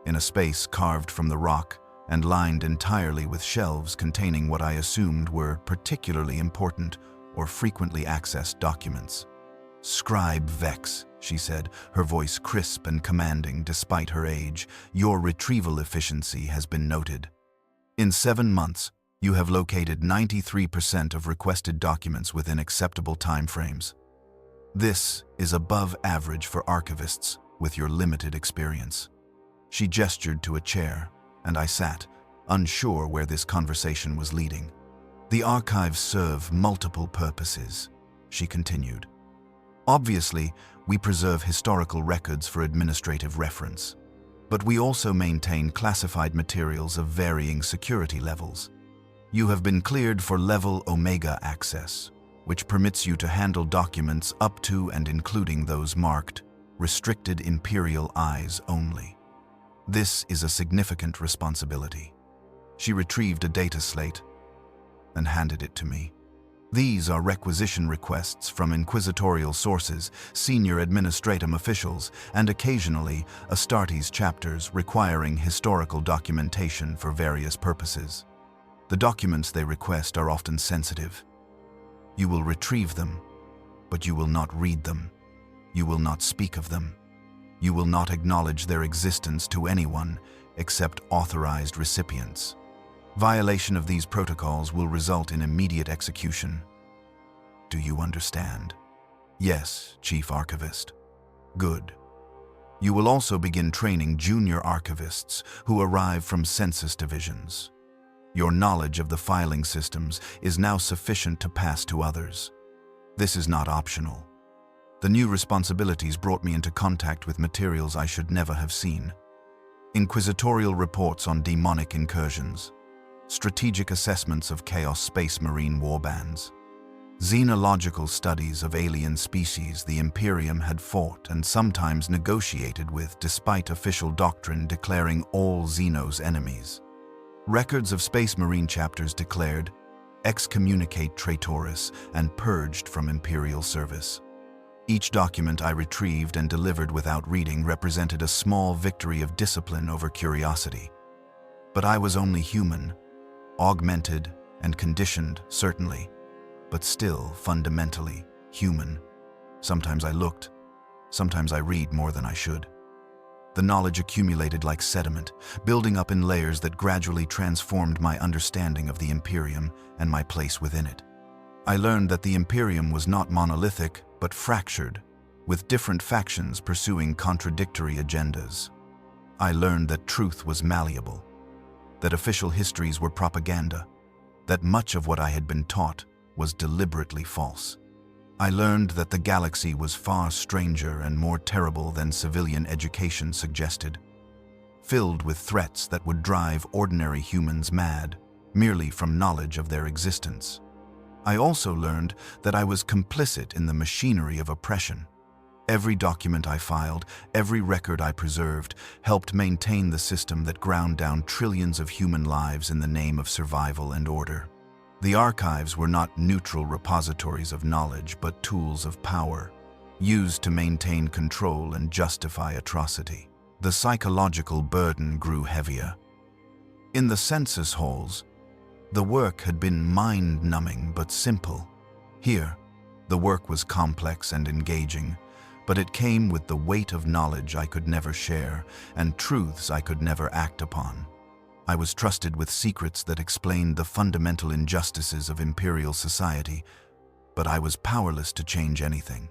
in a space carved from the rock and lined entirely with shelves containing what I assumed were particularly important or frequently accessed documents. Scribe Vex, she said, her voice crisp and commanding despite her age, your retrieval efficiency has been noted. In 7 months, you have located 93% of requested documents within acceptable timeframes. This is above average for archivists with your limited experience. She gestured to a chair, and I sat, unsure where this conversation was leading. The archives serve multiple purposes, she continued. Obviously, we preserve historical records for administrative reference. But we also maintain classified materials of varying security levels. You have been cleared for level Omega access, which permits you to handle documents up to and including those marked restricted Imperial eyes only. This is a significant responsibility. She retrieved a data slate and handed it to me. These are requisition requests from inquisitorial sources, senior Administratum officials, and occasionally Astartes chapters requiring historical documentation for various purposes. The documents they request are often sensitive. You will retrieve them, but you will not read them. You will not speak of them. You will not acknowledge their existence to anyone except authorized recipients. Violation of these protocols will result in immediate execution. Do you understand? Yes, Chief Archivist. Good. You will also begin training junior archivists who arrive from census divisions. Your knowledge of the filing systems is now sufficient to pass to others. This is not optional. The new responsibilities brought me into contact with materials I should never have seen. Inquisitorial reports on demonic incursions, strategic assessments of Chaos Space Marine warbands, xenological studies of alien species the Imperium had fought and sometimes negotiated with despite official doctrine declaring all Xenos enemies. Records of Space Marine chapters declared, excommunicate traitores, and purged from Imperial service. Each document I retrieved and delivered without reading represented a small victory of discipline over curiosity. But I was only human, augmented and conditioned, certainly, but still fundamentally human. Sometimes I looked, sometimes I read more than I should. The knowledge accumulated like sediment, building up in layers that gradually transformed my understanding of the Imperium and my place within it. I learned that the Imperium was not monolithic, but fractured, with different factions pursuing contradictory agendas. I learned that truth was malleable, that official histories were propaganda, that much of what I had been taught was deliberately false. I learned that the galaxy was far stranger and more terrible than civilian education suggested, filled with threats that would drive ordinary humans mad, merely from knowledge of their existence. I also learned that I was complicit in the machinery of oppression. Every document I filed, every record I preserved, helped maintain the system that ground down trillions of human lives in the name of survival and order. The archives were not neutral repositories of knowledge, but tools of power, used to maintain control and justify atrocity. The psychological burden grew heavier. In the census halls, the work had been mind-numbing but simple. Here, the work was complex and engaging, but it came with the weight of knowledge I could never share and truths I could never act upon. I was trusted with secrets that explained the fundamental injustices of Imperial society, but I was powerless to change anything.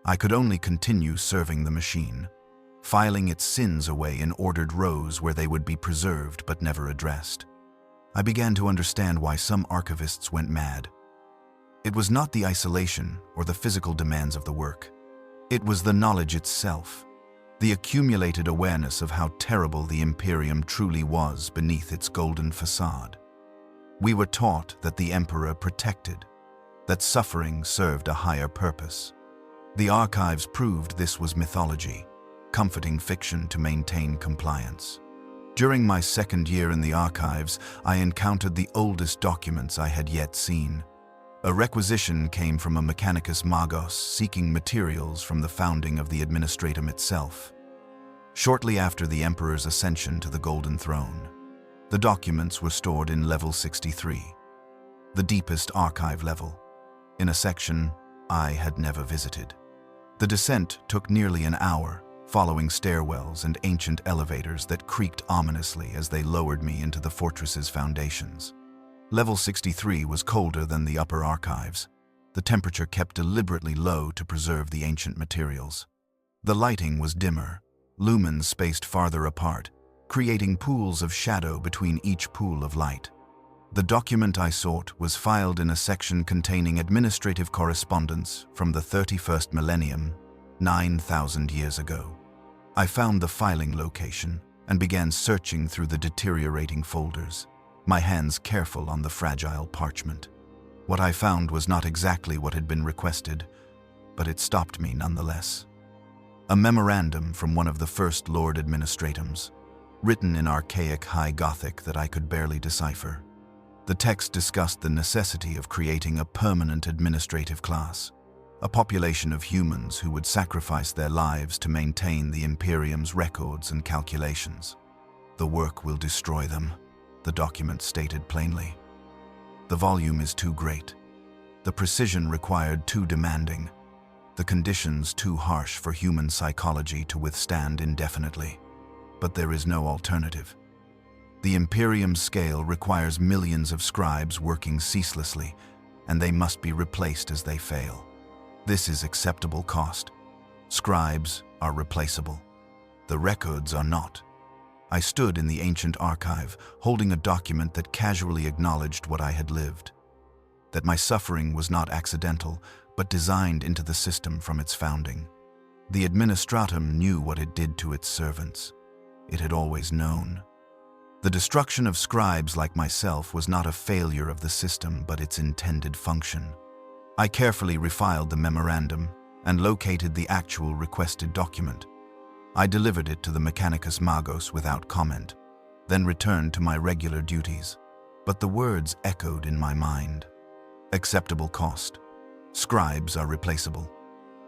I could only continue serving the machine, filing its sins away in ordered rows where they would be preserved but never addressed. I began to understand why some archivists went mad. It was not the isolation or the physical demands of the work. It was the knowledge itself, the accumulated awareness of how terrible the Imperium truly was beneath its golden facade. We were taught that the Emperor protected, that suffering served a higher purpose. The archives proved this was mythology, comforting fiction to maintain compliance. During my second year in the archives, I encountered the oldest documents I had yet seen. A requisition came from a Mechanicus Magos seeking materials from the founding of the Administratum itself. Shortly after the Emperor's ascension to the Golden Throne, the documents were stored in level 63, the deepest archive level, in a section I had never visited. The descent took nearly an hour, following stairwells and ancient elevators that creaked ominously as they lowered me into the fortress's foundations. Level 63 was colder than the upper archives. The temperature kept deliberately low to preserve the ancient materials. The lighting was dimmer, lumens spaced farther apart, creating pools of shadow between each pool of light. The document I sought was filed in a section containing administrative correspondence from the 31st millennium, 9,000 years ago. I found the filing location, and began searching through the deteriorating folders, my hands careful on the fragile parchment. What I found was not exactly what had been requested, but it stopped me nonetheless. A memorandum from one of the first Lord Administratums, written in archaic High Gothic that I could barely decipher. The text discussed the necessity of creating a permanent administrative class, a population of humans who would sacrifice their lives to maintain the Imperium's records and calculations. The work will destroy them, the document stated plainly. The volume is too great, the precision required too demanding, the conditions too harsh for human psychology to withstand indefinitely. But there is no alternative. The Imperium's scale requires millions of scribes working ceaselessly, and they must be replaced as they fail. This is acceptable cost. Scribes are replaceable. The records are not. I stood in the ancient archive, holding a document that casually acknowledged what I had lived. That my suffering was not accidental, but designed into the system from its founding. The Administratum knew what it did to its servants. It had always known. The destruction of scribes like myself was not a failure of the system, but its intended function. I carefully refiled the memorandum and located the actual requested document. I delivered it to the Mechanicus Magos without comment, then returned to my regular duties. But the words echoed in my mind. Acceptable cost. Scribes are replaceable.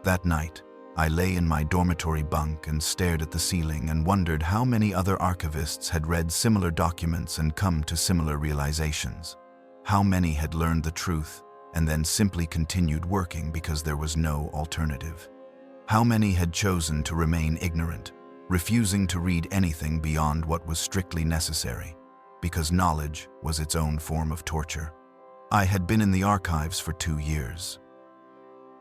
That night, I lay in my dormitory bunk and stared at the ceiling and wondered how many other archivists had read similar documents and come to similar realizations. How many had learned the truth and then simply continued working because there was no alternative. How many had chosen to remain ignorant, refusing to read anything beyond what was strictly necessary, because knowledge was its own form of torture. I had been in the archives for 2 years.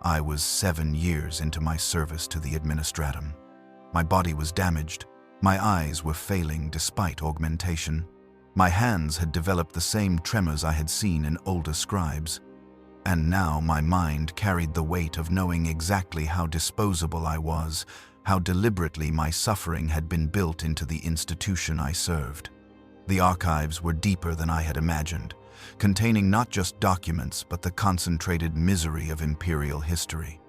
I was 7 years into my service to the Administratum. My body was damaged, my eyes were failing despite augmentation. My hands had developed the same tremors I had seen in older scribes. And now my mind carried the weight of knowing exactly how disposable I was, how deliberately my suffering had been built into the institution I served. The archives were deeper than I had imagined, containing not just documents but the concentrated misery of imperial history.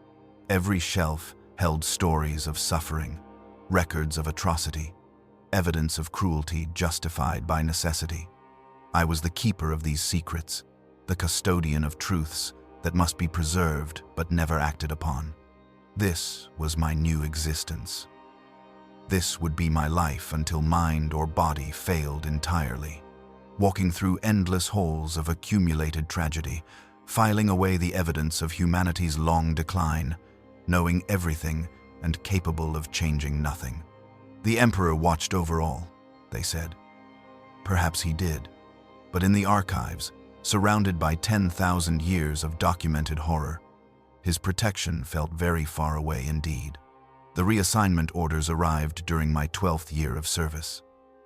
Every shelf held stories of suffering, records of atrocity, evidence of cruelty justified by necessity. I was the keeper of these secrets, the custodian of truths that must be preserved but never acted upon. This was my new existence. This would be my life until mind or body failed entirely, walking through endless halls of accumulated tragedy, filing away the evidence of humanity's long decline, knowing everything and capable of changing nothing. The Emperor watched over all, they said. Perhaps he did, but in the archives, surrounded by 10,000 years of documented horror, his protection felt very far away indeed. The reassignment orders arrived during my 12th year of service.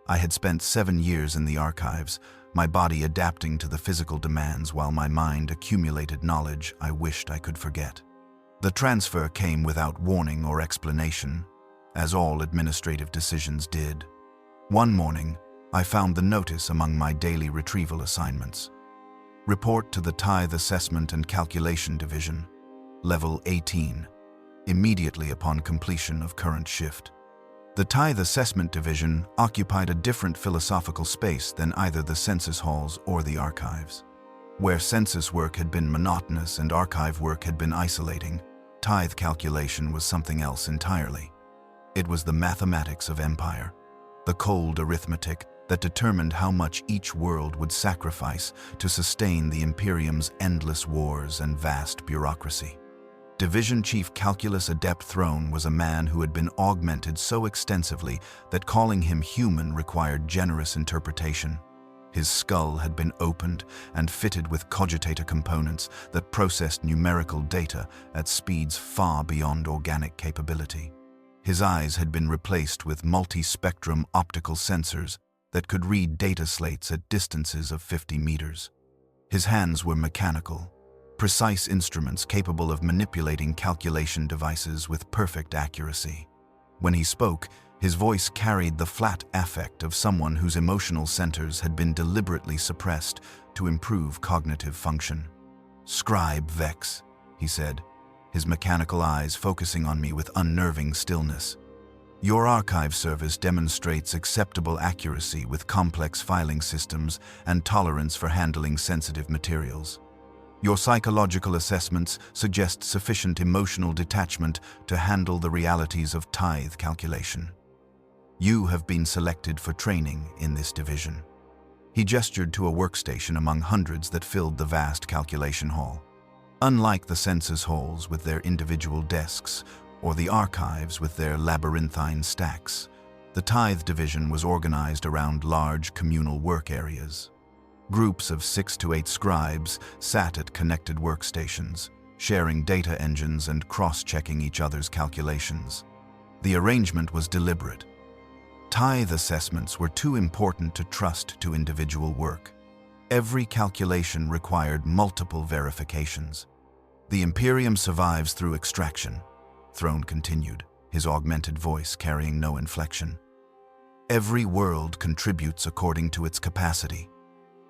I had spent 7 years in the archives, my body adapting to the physical demands while my mind accumulated knowledge I wished I could forget. The transfer came without warning or explanation, as all administrative decisions did. One morning, I found the notice among my daily retrieval assignments. Report to the Tithe Assessment and Calculation Division, Level 18, immediately upon completion of current shift. The Tithe Assessment Division occupied a different philosophical space than either the census halls or the archives. Where census work had been monotonous and archive work had been isolating, tithe calculation was something else entirely. It was the mathematics of empire, the cold arithmetic that determined how much each world would sacrifice to sustain the Imperium's endless wars and vast bureaucracy. Division Chief Calculus Adept Throne was a man who had been augmented so extensively that calling him human required generous interpretation. His skull had been opened and fitted with cogitator components that processed numerical data at speeds far beyond organic capability. His eyes had been replaced with multi-spectrum optical sensors that could read data slates at distances of 50 meters. His hands were mechanical, precise instruments capable of manipulating calculation devices with perfect accuracy. When he spoke, His voice carried the flat affect of someone whose emotional centers had been deliberately suppressed to improve cognitive function. "Scribe Vex," he said, his mechanical eyes focusing on me with unnerving stillness. "Your archive service demonstrates acceptable accuracy with complex filing systems and tolerance for handling sensitive materials. Your psychological assessments suggest sufficient emotional detachment to handle the realities of tithe calculation. You have been selected for training in this division." He gestured to a workstation among hundreds that filled the vast calculation hall. Unlike the census halls with their individual desks, or the archives with their labyrinthine stacks, the tithe division was organized around large communal work areas. Groups of 6 to 8 scribes sat at connected workstations, sharing data engines and cross-checking each other's calculations. The arrangement was deliberate. Tithe assessments were too important to trust to individual work. Every calculation required multiple verifications. "The Imperium survives through extraction," Throne continued, his augmented voice carrying no inflection. "Every world contributes according to its capacity.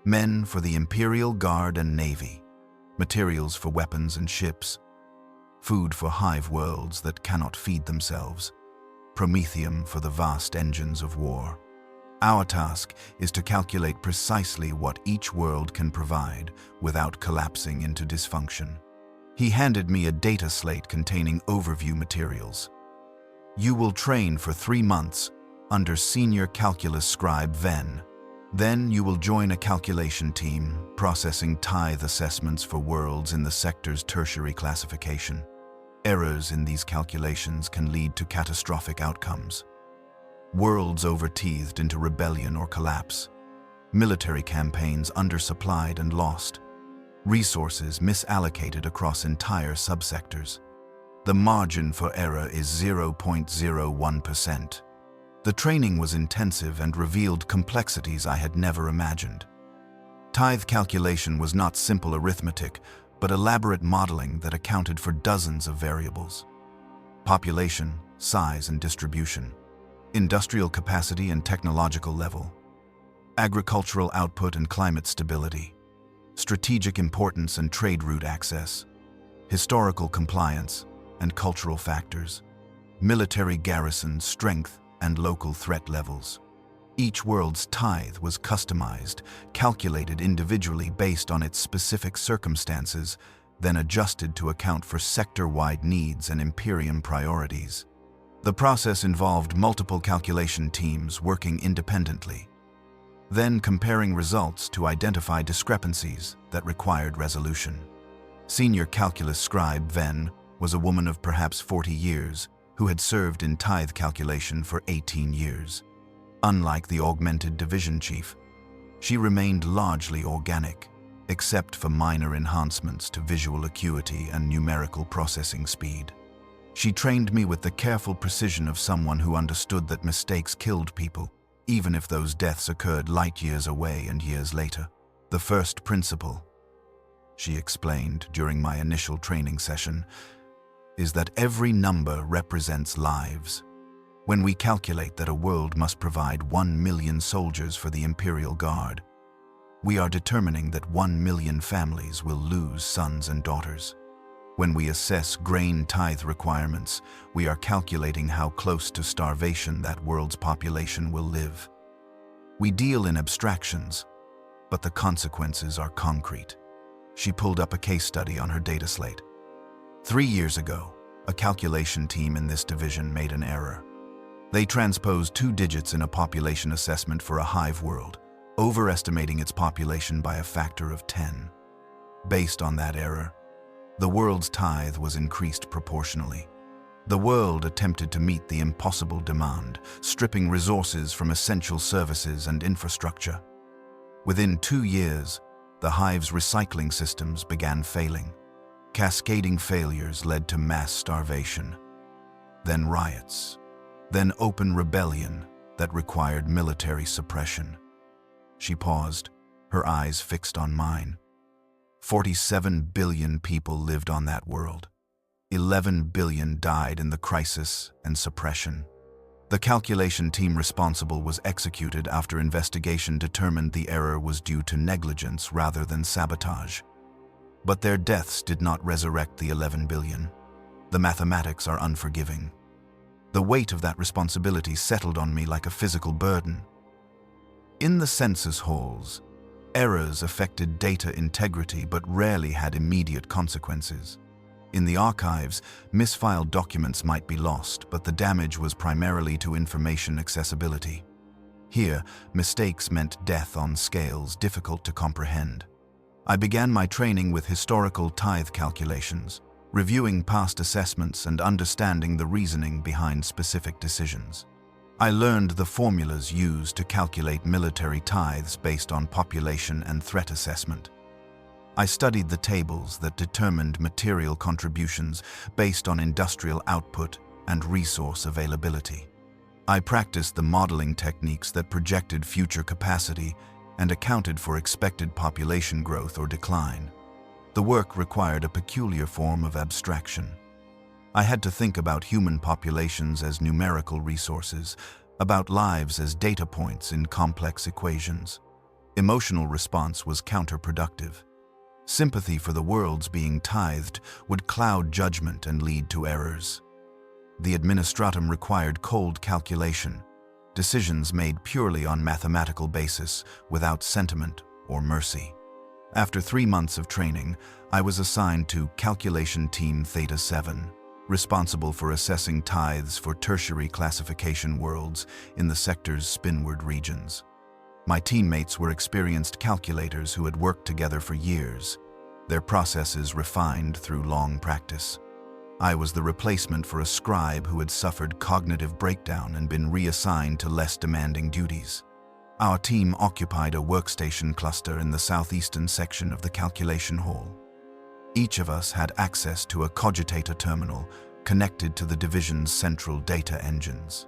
Men for the Imperial Guard and Navy, materials for weapons and ships, food for hive worlds that cannot feed themselves, promethium for the vast engines of war. Our task is to calculate precisely what each world can provide without collapsing into dysfunction." He handed me a data slate containing overview materials. "You will train for 3 months under Senior Calculus Scribe Ven. Then you will join a calculation team processing tithe assessments for worlds in the sector's tertiary classification. Errors in these calculations can lead to catastrophic outcomes. Worlds overteethed into rebellion or collapse. Military campaigns undersupplied and lost. Resources misallocated across entire subsectors. The margin for error is 0.01%. The training was intensive and revealed complexities I had never imagined. Tithe calculation was not simple arithmetic, but elaborate modeling that accounted for dozens of variables. Population, size and distribution, industrial capacity and technological level, agricultural output and climate stability, strategic importance and trade route access, historical compliance and cultural factors, military garrison strength and local threat levels. Each world's tithe was customized, calculated individually based on its specific circumstances, then adjusted to account for sector-wide needs and Imperium priorities. The process involved multiple calculation teams working independently, then comparing results to identify discrepancies that required resolution. Senior Calculus Scribe Ven was a woman of perhaps 40 years who had served in tithe calculation for 18 years. Unlike the augmented division chief, she remained largely organic, except for minor enhancements to visual acuity and numerical processing speed. She trained me with the careful precision of someone who understood that mistakes killed people, even if those deaths occurred light years away and years later. "The first principle," she explained during my initial training session, "is that every number represents lives. When we calculate that a world must provide 1 million soldiers for the Imperial Guard, we are determining that 1 million families will lose sons and daughters. When we assess grain tithe requirements, we are calculating how close to starvation that world's population will live. We deal in abstractions, but the consequences are concrete." She pulled up a case study on her data slate. 3 years ago, a calculation team in this division made an error. They transposed 2 digits in a population assessment for a hive world, overestimating its population by a factor of 10. Based on that error, the world's tithe was increased proportionally. The world attempted to meet the impossible demand, stripping resources from essential services and infrastructure. Within 2 years, the hive's recycling systems began failing. Cascading failures led to mass starvation, then riots, then open rebellion that required military suppression. She paused, her eyes fixed on mine. 47 billion people lived on that world. 11 billion died in the crisis and suppression. The calculation team responsible was executed after investigation determined the error was due to negligence rather than sabotage. But their deaths did not resurrect the 11 billion. The mathematics are unforgiving. The weight of that responsibility settled on me like a physical burden. In the census halls, errors affected data integrity but rarely had immediate consequences. In the archives, misfiled documents might be lost, but the damage was primarily to information accessibility. Here, mistakes meant death on scales difficult to comprehend. I began my training with historical tithe calculations, reviewing past assessments and understanding the reasoning behind specific decisions. I learned the formulas used to calculate military tithes based on population and threat assessment. I studied the tables that determined material contributions based on industrial output and resource availability. I practiced the modeling techniques that projected future capacity and accounted for expected population growth or decline. The work required a peculiar form of abstraction. I had to think about human populations as numerical resources, about lives as data points in complex equations. Emotional response was counterproductive. Sympathy for the worlds being tithed would cloud judgment and lead to errors. The Administratum required cold calculation, decisions made purely on mathematical basis, without sentiment or mercy. After 3 months of training, I was assigned to Calculation Team Theta 7, responsible for assessing tithes for tertiary classification worlds in the sector's spinward regions. My teammates were experienced calculators who had worked together for years, their processes refined through long practice. I was the replacement for a scribe who had suffered cognitive breakdown and been reassigned to less demanding duties. Our team occupied a workstation cluster in the southeastern section of the calculation hall. Each of us had access to a cogitator terminal connected to the division's central data engines.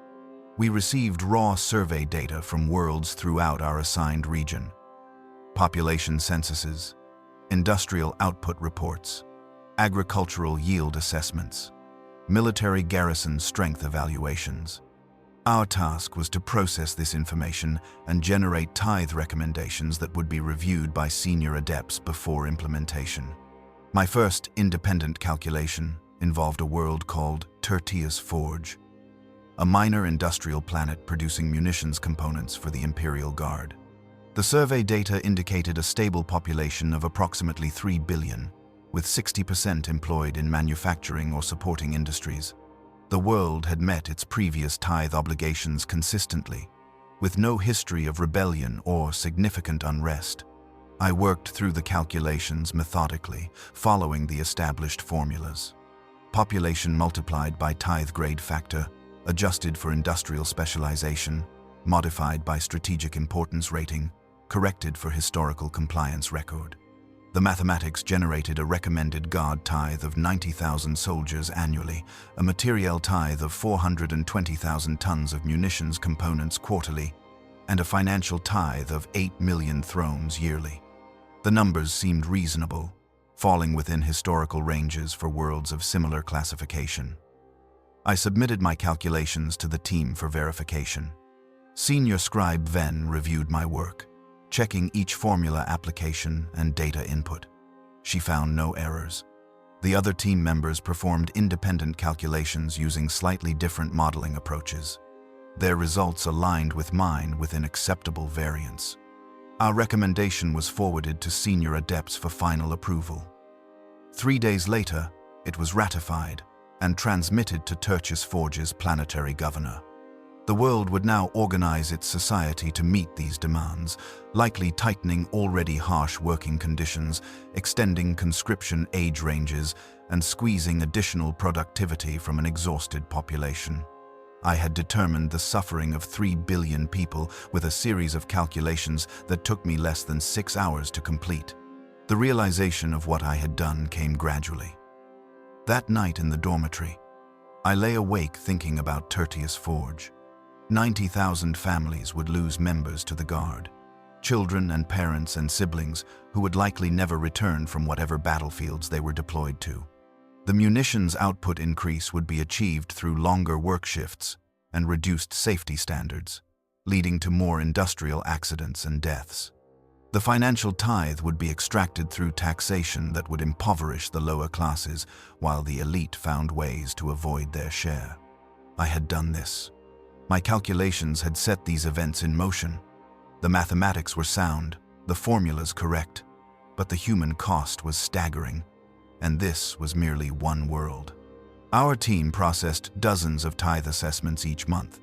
We received raw survey data from worlds throughout our assigned region. Population censuses, industrial output reports, agricultural yield assessments, military garrison strength evaluations. Our task was to process this information and generate tithe recommendations that would be reviewed by senior adepts before implementation. My first independent calculation involved a world called Tertius Forge, a minor industrial planet producing munitions components for the Imperial Guard. The survey data indicated a stable population of approximately 3 billion, with 60% employed in manufacturing or supporting industries. The world had met its previous tithe obligations consistently, with no history of rebellion or significant unrest. I worked through the calculations methodically, following the established formulas. Population multiplied by tithe grade factor, adjusted for industrial specialization, modified by strategic importance rating, corrected for historical compliance record. The mathematics generated a recommended guard tithe of 90,000 soldiers annually, a materiel tithe of 420,000 tons of munitions components quarterly, and a financial tithe of 8 million thrones yearly. The numbers seemed reasonable, falling within historical ranges for worlds of similar classification. I submitted my calculations to the team for verification. Senior Scribe Ven reviewed my work, checking each formula application and data input. She found no errors. The other team members performed independent calculations using slightly different modeling approaches. Their results aligned with mine within acceptable variance. Our recommendation was forwarded to senior adepts for final approval. 3 days later, it was ratified and transmitted to Tertius Forge's planetary governor. The world would now organize its society to meet these demands, likely tightening already harsh working conditions, extending conscription age ranges, and squeezing additional productivity from an exhausted population. I had determined the suffering of 3 billion people with a series of calculations that took me less than 6 hours to complete. The realization of what I had done came gradually. That night in the dormitory, I lay awake thinking about Tertius Forge. 90,000 families would lose members to the Guard, children and parents and siblings who would likely never return from whatever battlefields they were deployed to. The munitions output increase would be achieved through longer work shifts, and reduced safety standards, leading to more industrial accidents and deaths. The financial tithe would be extracted through taxation that would impoverish the lower classes, while the elite found ways to avoid their share. I had done this. My calculations had set these events in motion. The mathematics were sound, the formulas correct, but the human cost was staggering, and this was merely one world. Our team processed dozens of tithe assessments each month.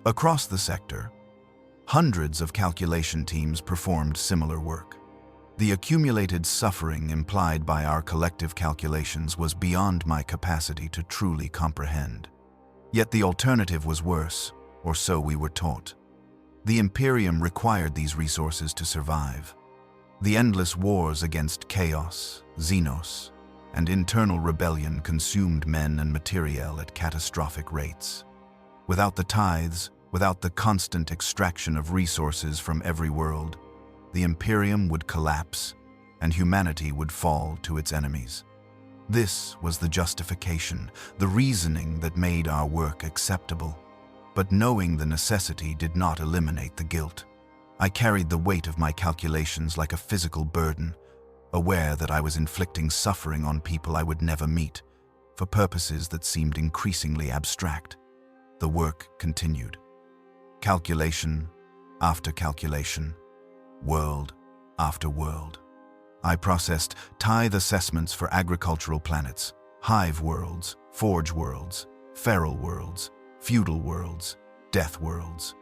Across the sector, hundreds of calculation teams performed similar work. The accumulated suffering implied by our collective calculations was beyond my capacity to truly comprehend. Yet the alternative was worse, or so we were taught. The Imperium required these resources to survive. The endless wars against chaos, xenos, and internal rebellion consumed men and materiel at catastrophic rates. Without the tithes, without the constant extraction of resources from every world, the Imperium would collapse and humanity would fall to its enemies. This was the justification, the reasoning that made our work acceptable. But knowing the necessity did not eliminate the guilt. I carried the weight of my calculations like a physical burden, aware that I was inflicting suffering on people I would never meet, for purposes that seemed increasingly abstract. The work continued. Calculation after calculation, world after world. I processed tithe assessments for agricultural planets, hive worlds, forge worlds, feral worlds, feudal worlds, death worlds.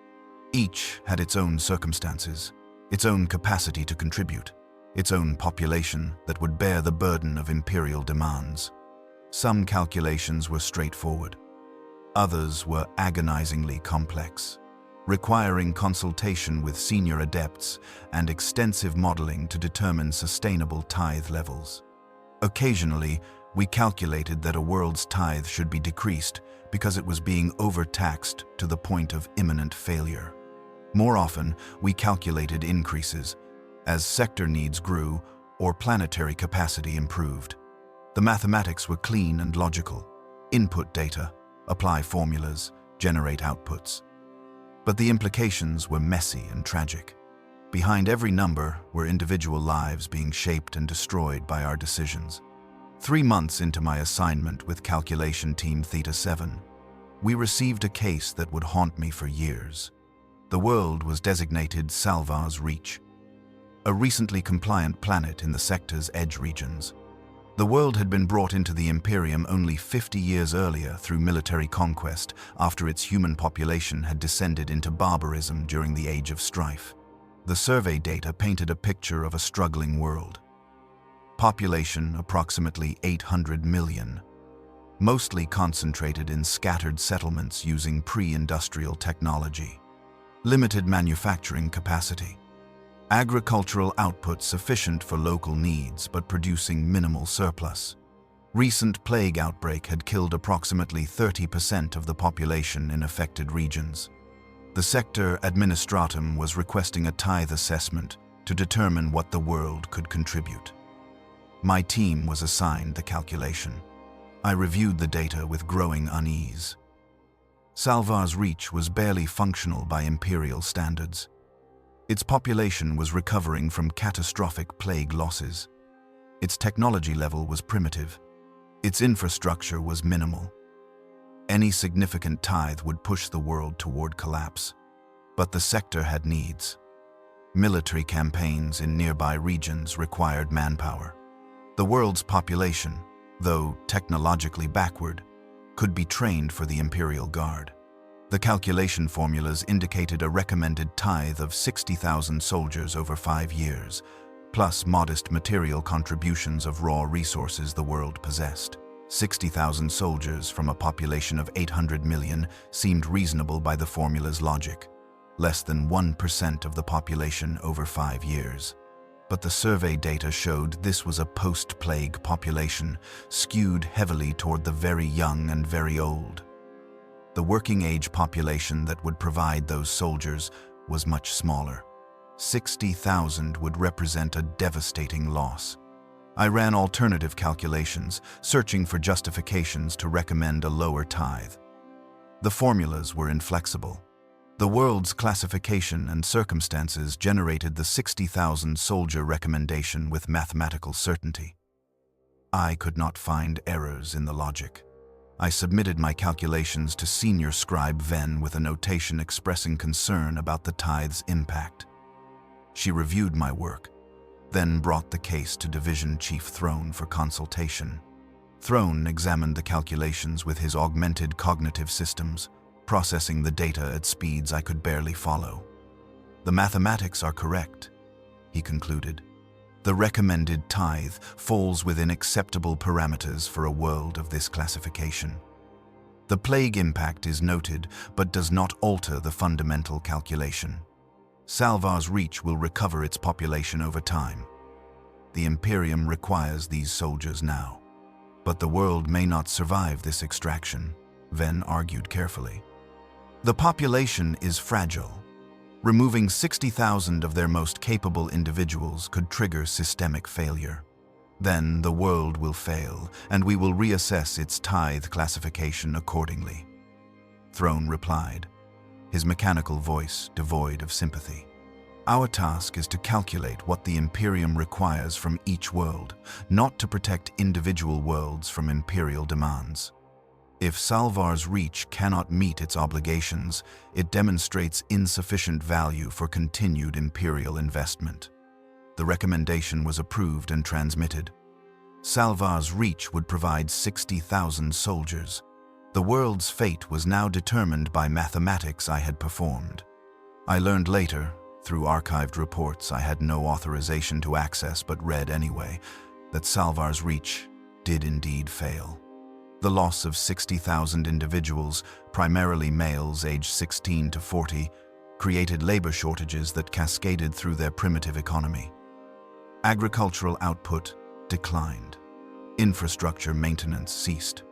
Each had its own circumstances, its own capacity to contribute, its own population that would bear the burden of imperial demands. Some calculations were straightforward. Others were agonizingly complex, requiring consultation with senior adepts and extensive modeling to determine sustainable tithe levels. Occasionally, we calculated that a world's tithe should be decreased because it was being overtaxed to the point of imminent failure. More often, we calculated increases as sector needs grew or planetary capacity improved. The mathematics were clean and logical. Input data, apply formulas, generate outputs. But the implications were messy and tragic. Behind every number were individual lives being shaped and destroyed by our decisions. 3 months into my assignment with Calculation Team Theta 7, we received a case that would haunt me for years. The world was designated Salvar's Reach, a recently compliant planet in the sector's edge regions. The world had been brought into the Imperium only 50 years earlier through military conquest after its human population had descended into barbarism during the Age of Strife. The survey data painted a picture of a struggling world. Population approximately 800 million, mostly concentrated in scattered settlements using pre-industrial technology. Limited manufacturing capacity. Agricultural output sufficient for local needs but producing minimal surplus. Recent plague outbreak had killed approximately 30% of the population in affected regions. The sector Administratum was requesting a tithe assessment to determine what the world could contribute. My team was assigned the calculation. I reviewed the data with growing unease. Salvar's Reach was barely functional by imperial standards. Its population was recovering from catastrophic plague losses. Its technology level was primitive. Its infrastructure was minimal. Any significant tithe would push the world toward collapse. But the sector had needs. Military campaigns in nearby regions required manpower. The world's population, though technologically backward, could be trained for the Imperial Guard. The calculation formulas indicated a recommended tithe of 60,000 soldiers over 5 years, plus modest material contributions of raw resources the world possessed. 60,000 soldiers from a population of 800 million seemed reasonable by the formula's logic. Less than 1% of the population over 5 years. But the survey data showed this was a post-plague population, skewed heavily toward the very young and very old. The working-age population that would provide those soldiers was much smaller. 60,000 would represent a devastating loss. I ran alternative calculations, searching for justifications to recommend a lower tithe. The formulas were inflexible. The world's classification and circumstances generated the 60,000 soldier recommendation with mathematical certainty. I could not find errors in the logic. I submitted my calculations to Senior Scribe Ven with a notation expressing concern about the tithes' impact. She reviewed my work, then brought the case to Division Chief Throne for consultation. Throne examined the calculations with his augmented cognitive systems, processing the data at speeds I could barely follow. "The mathematics are correct," he concluded. "The recommended tithe falls within acceptable parameters for a world of this classification. The plague impact is noted, but does not alter the fundamental calculation. Salvar's Reach will recover its population over time. The Imperium requires these soldiers now. But the world may not survive this extraction," Ven argued carefully. "The population is fragile. Removing 60,000 of their most capable individuals could trigger systemic failure. Then the world will fail, and we will reassess its tithe classification accordingly." Throne replied, his mechanical voice devoid of sympathy. "Our task is to calculate what the Imperium requires from each world, not to protect individual worlds from Imperial demands. If Salvar's Reach cannot meet its obligations, it demonstrates insufficient value for continued Imperial investment." The recommendation was approved and transmitted. Salvar's Reach would provide 60,000 soldiers. The world's fate was now determined by mathematics I had performed. I learned later, through archived reports I had no authorization to access but read anyway, that Salvar's Reach did indeed fail. The loss of 60,000 individuals, primarily males aged 16 to 40, created labor shortages that cascaded through their primitive economy. Agricultural output declined. Infrastructure maintenance ceased.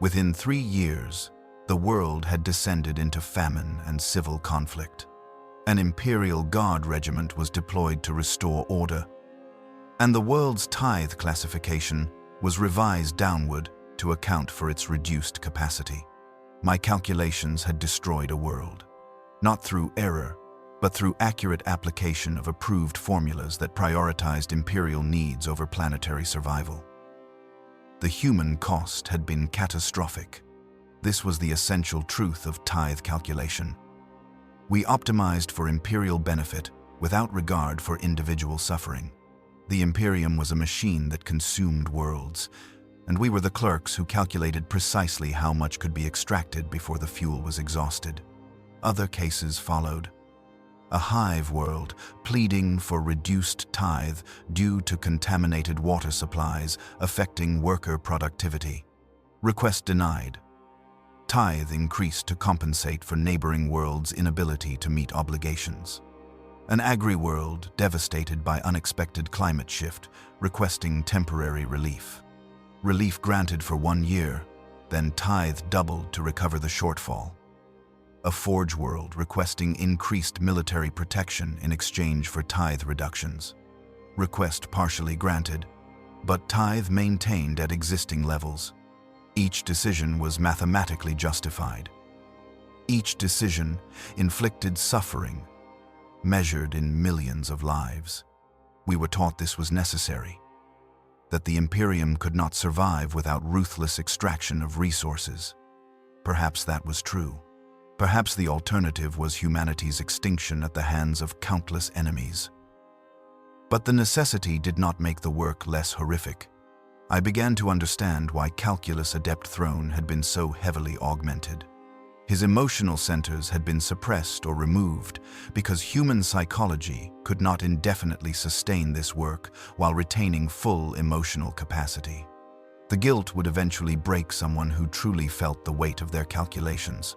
Within 3 years, the world had descended into famine and civil conflict. An Imperial Guard regiment was deployed to restore order, and the world's tithe classification was revised downward to account for its reduced capacity. My calculations had destroyed a world, not through error, but through accurate application of approved formulas that prioritized Imperial needs over planetary survival. The human cost had been catastrophic. This was the essential truth of tithe calculation. We optimized for Imperial benefit without regard for individual suffering. The Imperium was a machine that consumed worlds, and we were the clerks who calculated precisely how much could be extracted before the fuel was exhausted. Other cases followed. A Hive world pleading for reduced tithe due to contaminated water supplies affecting worker productivity. Request denied. Tithe increased to compensate for neighboring worlds' inability to meet obligations. An agri-world devastated by unexpected climate shift, requesting temporary relief. Relief granted for 1 year, then tithe doubled to recover the shortfall. A Forge world requesting increased military protection in exchange for tithe reductions. Request partially granted, but tithe maintained at existing levels. Each decision was mathematically justified. Each decision inflicted suffering, measured in millions of lives. We were taught this was necessary, that the Imperium could not survive without ruthless extraction of resources. Perhaps that was true. Perhaps the alternative was humanity's extinction at the hands of countless enemies. But the necessity did not make the work less horrific. I began to understand why Calculus Adept Throne had been so heavily augmented. His emotional centers had been suppressed or removed because human psychology could not indefinitely sustain this work while retaining full emotional capacity. The guilt would eventually break someone who truly felt the weight of their calculations.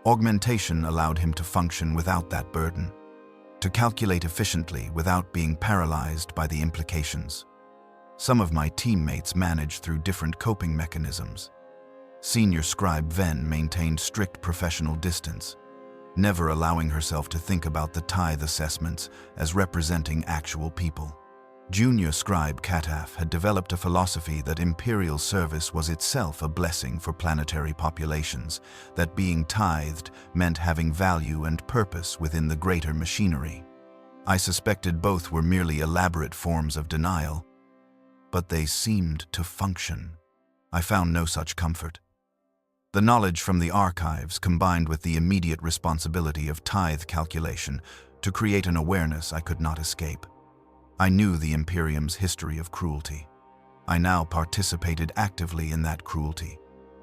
Augmentation allowed him to function without that burden, to calculate efficiently without being paralyzed by the implications. Some of my teammates managed through different coping mechanisms. Senior Scribe Ven maintained strict professional distance, never allowing herself to think about the tithe assessments as representing actual people. Junior Scribe Cataf had developed a philosophy that imperial service was itself a blessing for planetary populations, that being tithed meant having value and purpose within the greater machinery. I suspected both were merely elaborate forms of denial, but they seemed to function. I found no such comfort. The knowledge from the archives combined with the immediate responsibility of tithe calculation to create an awareness I could not escape. I knew the Imperium's history of cruelty. I now participated actively in that cruelty,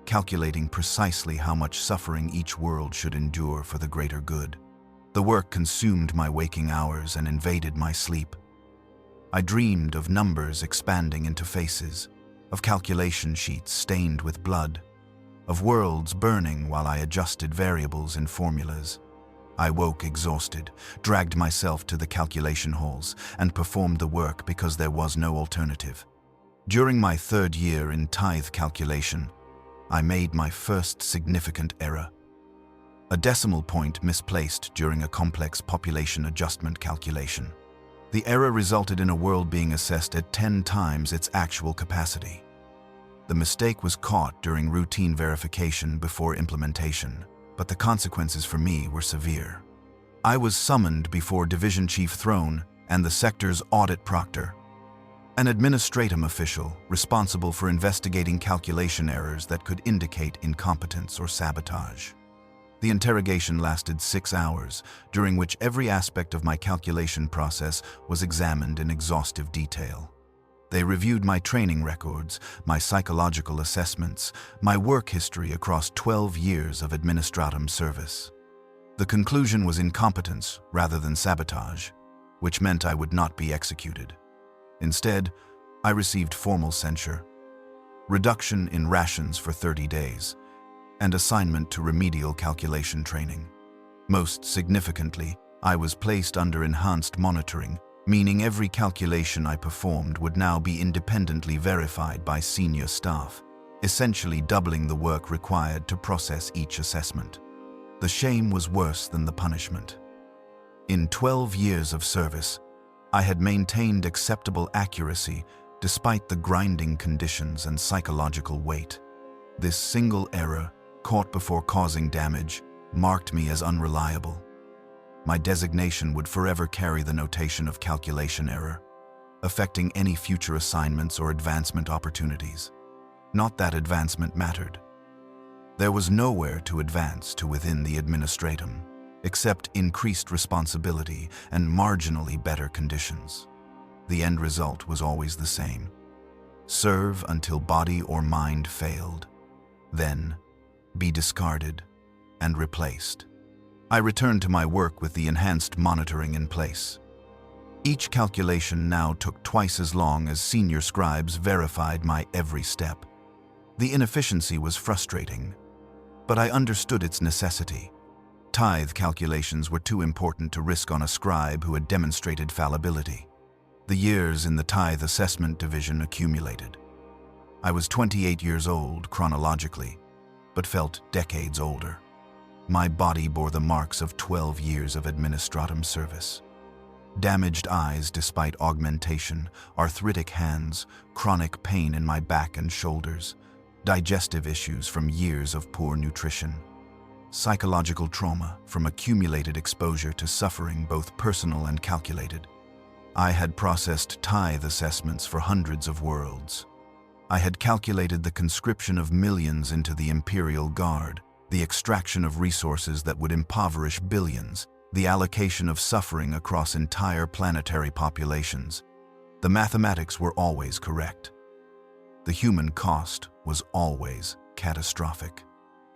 calculating precisely how much suffering each world should endure for the greater good. The work consumed my waking hours and invaded my sleep. I dreamed of numbers expanding into faces, of calculation sheets stained with blood, of worlds burning while I adjusted variables in formulas. I woke exhausted, dragged myself to the calculation halls, and performed the work because there was no alternative. During my 3rd year in tithe calculation, I made my first significant error. A decimal point misplaced during a complex population adjustment calculation. The error resulted in a world being assessed at 10 times its actual capacity. The mistake was caught during routine verification before implementation, but the consequences for me were severe. I was summoned before Division Chief Throne and the sector's audit proctor, an Administratum official responsible for investigating calculation errors that could indicate incompetence or sabotage. The interrogation lasted 6 hours, during which every aspect of my calculation process was examined in exhaustive detail. They reviewed my training records, my psychological assessments, my work history across 12 years of Administratum service. The conclusion was incompetence rather than sabotage, which meant I would not be executed. Instead, I received formal censure, reduction in rations for 30 days, and assignment to remedial calculation training. Most significantly, I was placed under enhanced monitoring, meaning every calculation I performed would now be independently verified by senior staff, essentially doubling the work required to process each assessment. The shame was worse than the punishment. In 12 years of service, I had maintained acceptable accuracy despite the grinding conditions and psychological weight. This single error, caught before causing damage, marked me as unreliable. My designation would forever carry the notation of calculation error, affecting any future assignments or advancement opportunities. Not that advancement mattered. There was nowhere to advance to within the Administratum, except increased responsibility and marginally better conditions. The end result was always the same: serve until body or mind failed, then be discarded and replaced. I returned to my work with the enhanced monitoring in place. Each calculation now took twice as long as senior scribes verified my every step. The inefficiency was frustrating, but I understood its necessity. Tithe calculations were too important to risk on a scribe who had demonstrated fallibility. The years in the tithe assessment division accumulated. I was 28 years old chronologically, but felt decades older. My body bore the marks of 12 years of Administratum service. Damaged eyes despite augmentation, arthritic hands, chronic pain in my back and shoulders, digestive issues from years of poor nutrition, psychological trauma from accumulated exposure to suffering both personal and calculated. I had processed tithe assessments for hundreds of worlds. I had calculated the conscription of millions into the Imperial Guard, the extraction of resources that would impoverish billions, the allocation of suffering across entire planetary populations. The mathematics were always correct. The human cost was always catastrophic.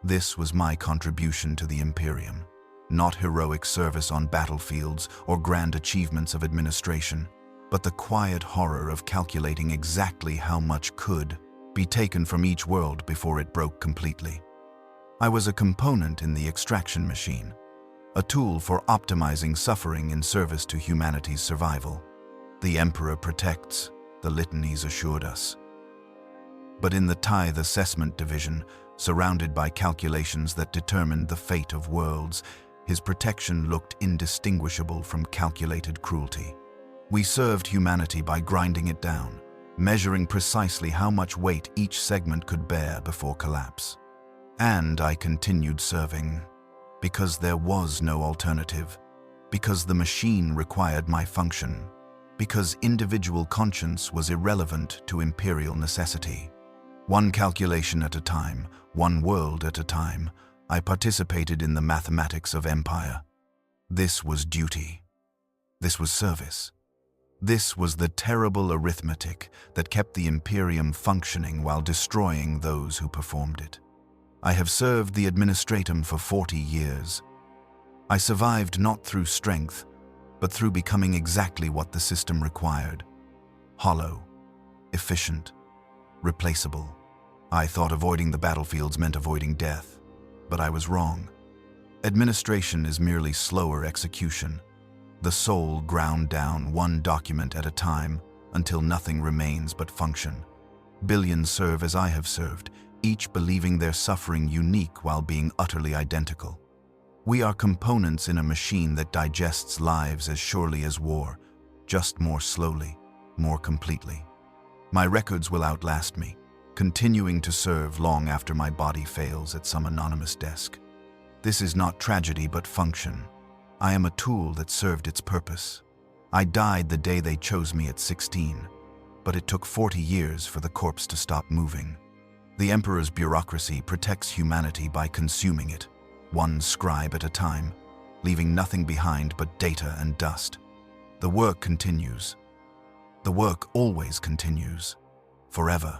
This was my contribution to the Imperium, not heroic service on battlefields or grand achievements of administration, but the quiet horror of calculating exactly how much could be taken from each world before it broke completely. I was a component in the extraction machine, a tool for optimizing suffering in service to humanity's survival. The Emperor protects, the litanies assured us. But in the tithe assessment division, surrounded by calculations that determined the fate of worlds, his protection looked indistinguishable from calculated cruelty. We served humanity by grinding it down, measuring precisely how much weight each segment could bear before collapse. And I continued serving, because there was no alternative, because the machine required my function, because individual conscience was irrelevant to imperial necessity. One calculation at a time, one world at a time, I participated in the mathematics of empire. This was duty. This was service. This was the terrible arithmetic that kept the Imperium functioning while destroying those who performed it. I have served the Administratum for 40 years. I survived not through strength, but through becoming exactly what the system required. Hollow, efficient, replaceable. I thought avoiding the battlefields meant avoiding death, but I was wrong. Administration is merely slower execution. The soul ground down one document at a time until nothing remains but function. Billions serve as I have served, each believing their suffering unique while being utterly identical. We are components in a machine that digests lives as surely as war, just more slowly, more completely. My records will outlast me, continuing to serve long after my body fails at some anonymous desk. This is not tragedy but function. I am a tool that served its purpose. I died the day they chose me at 16, but it took 40 years for the corpse to stop moving. The Emperor's bureaucracy protects humanity by consuming it, one scribe at a time, leaving nothing behind but data and dust. The work continues. The work always continues, forever.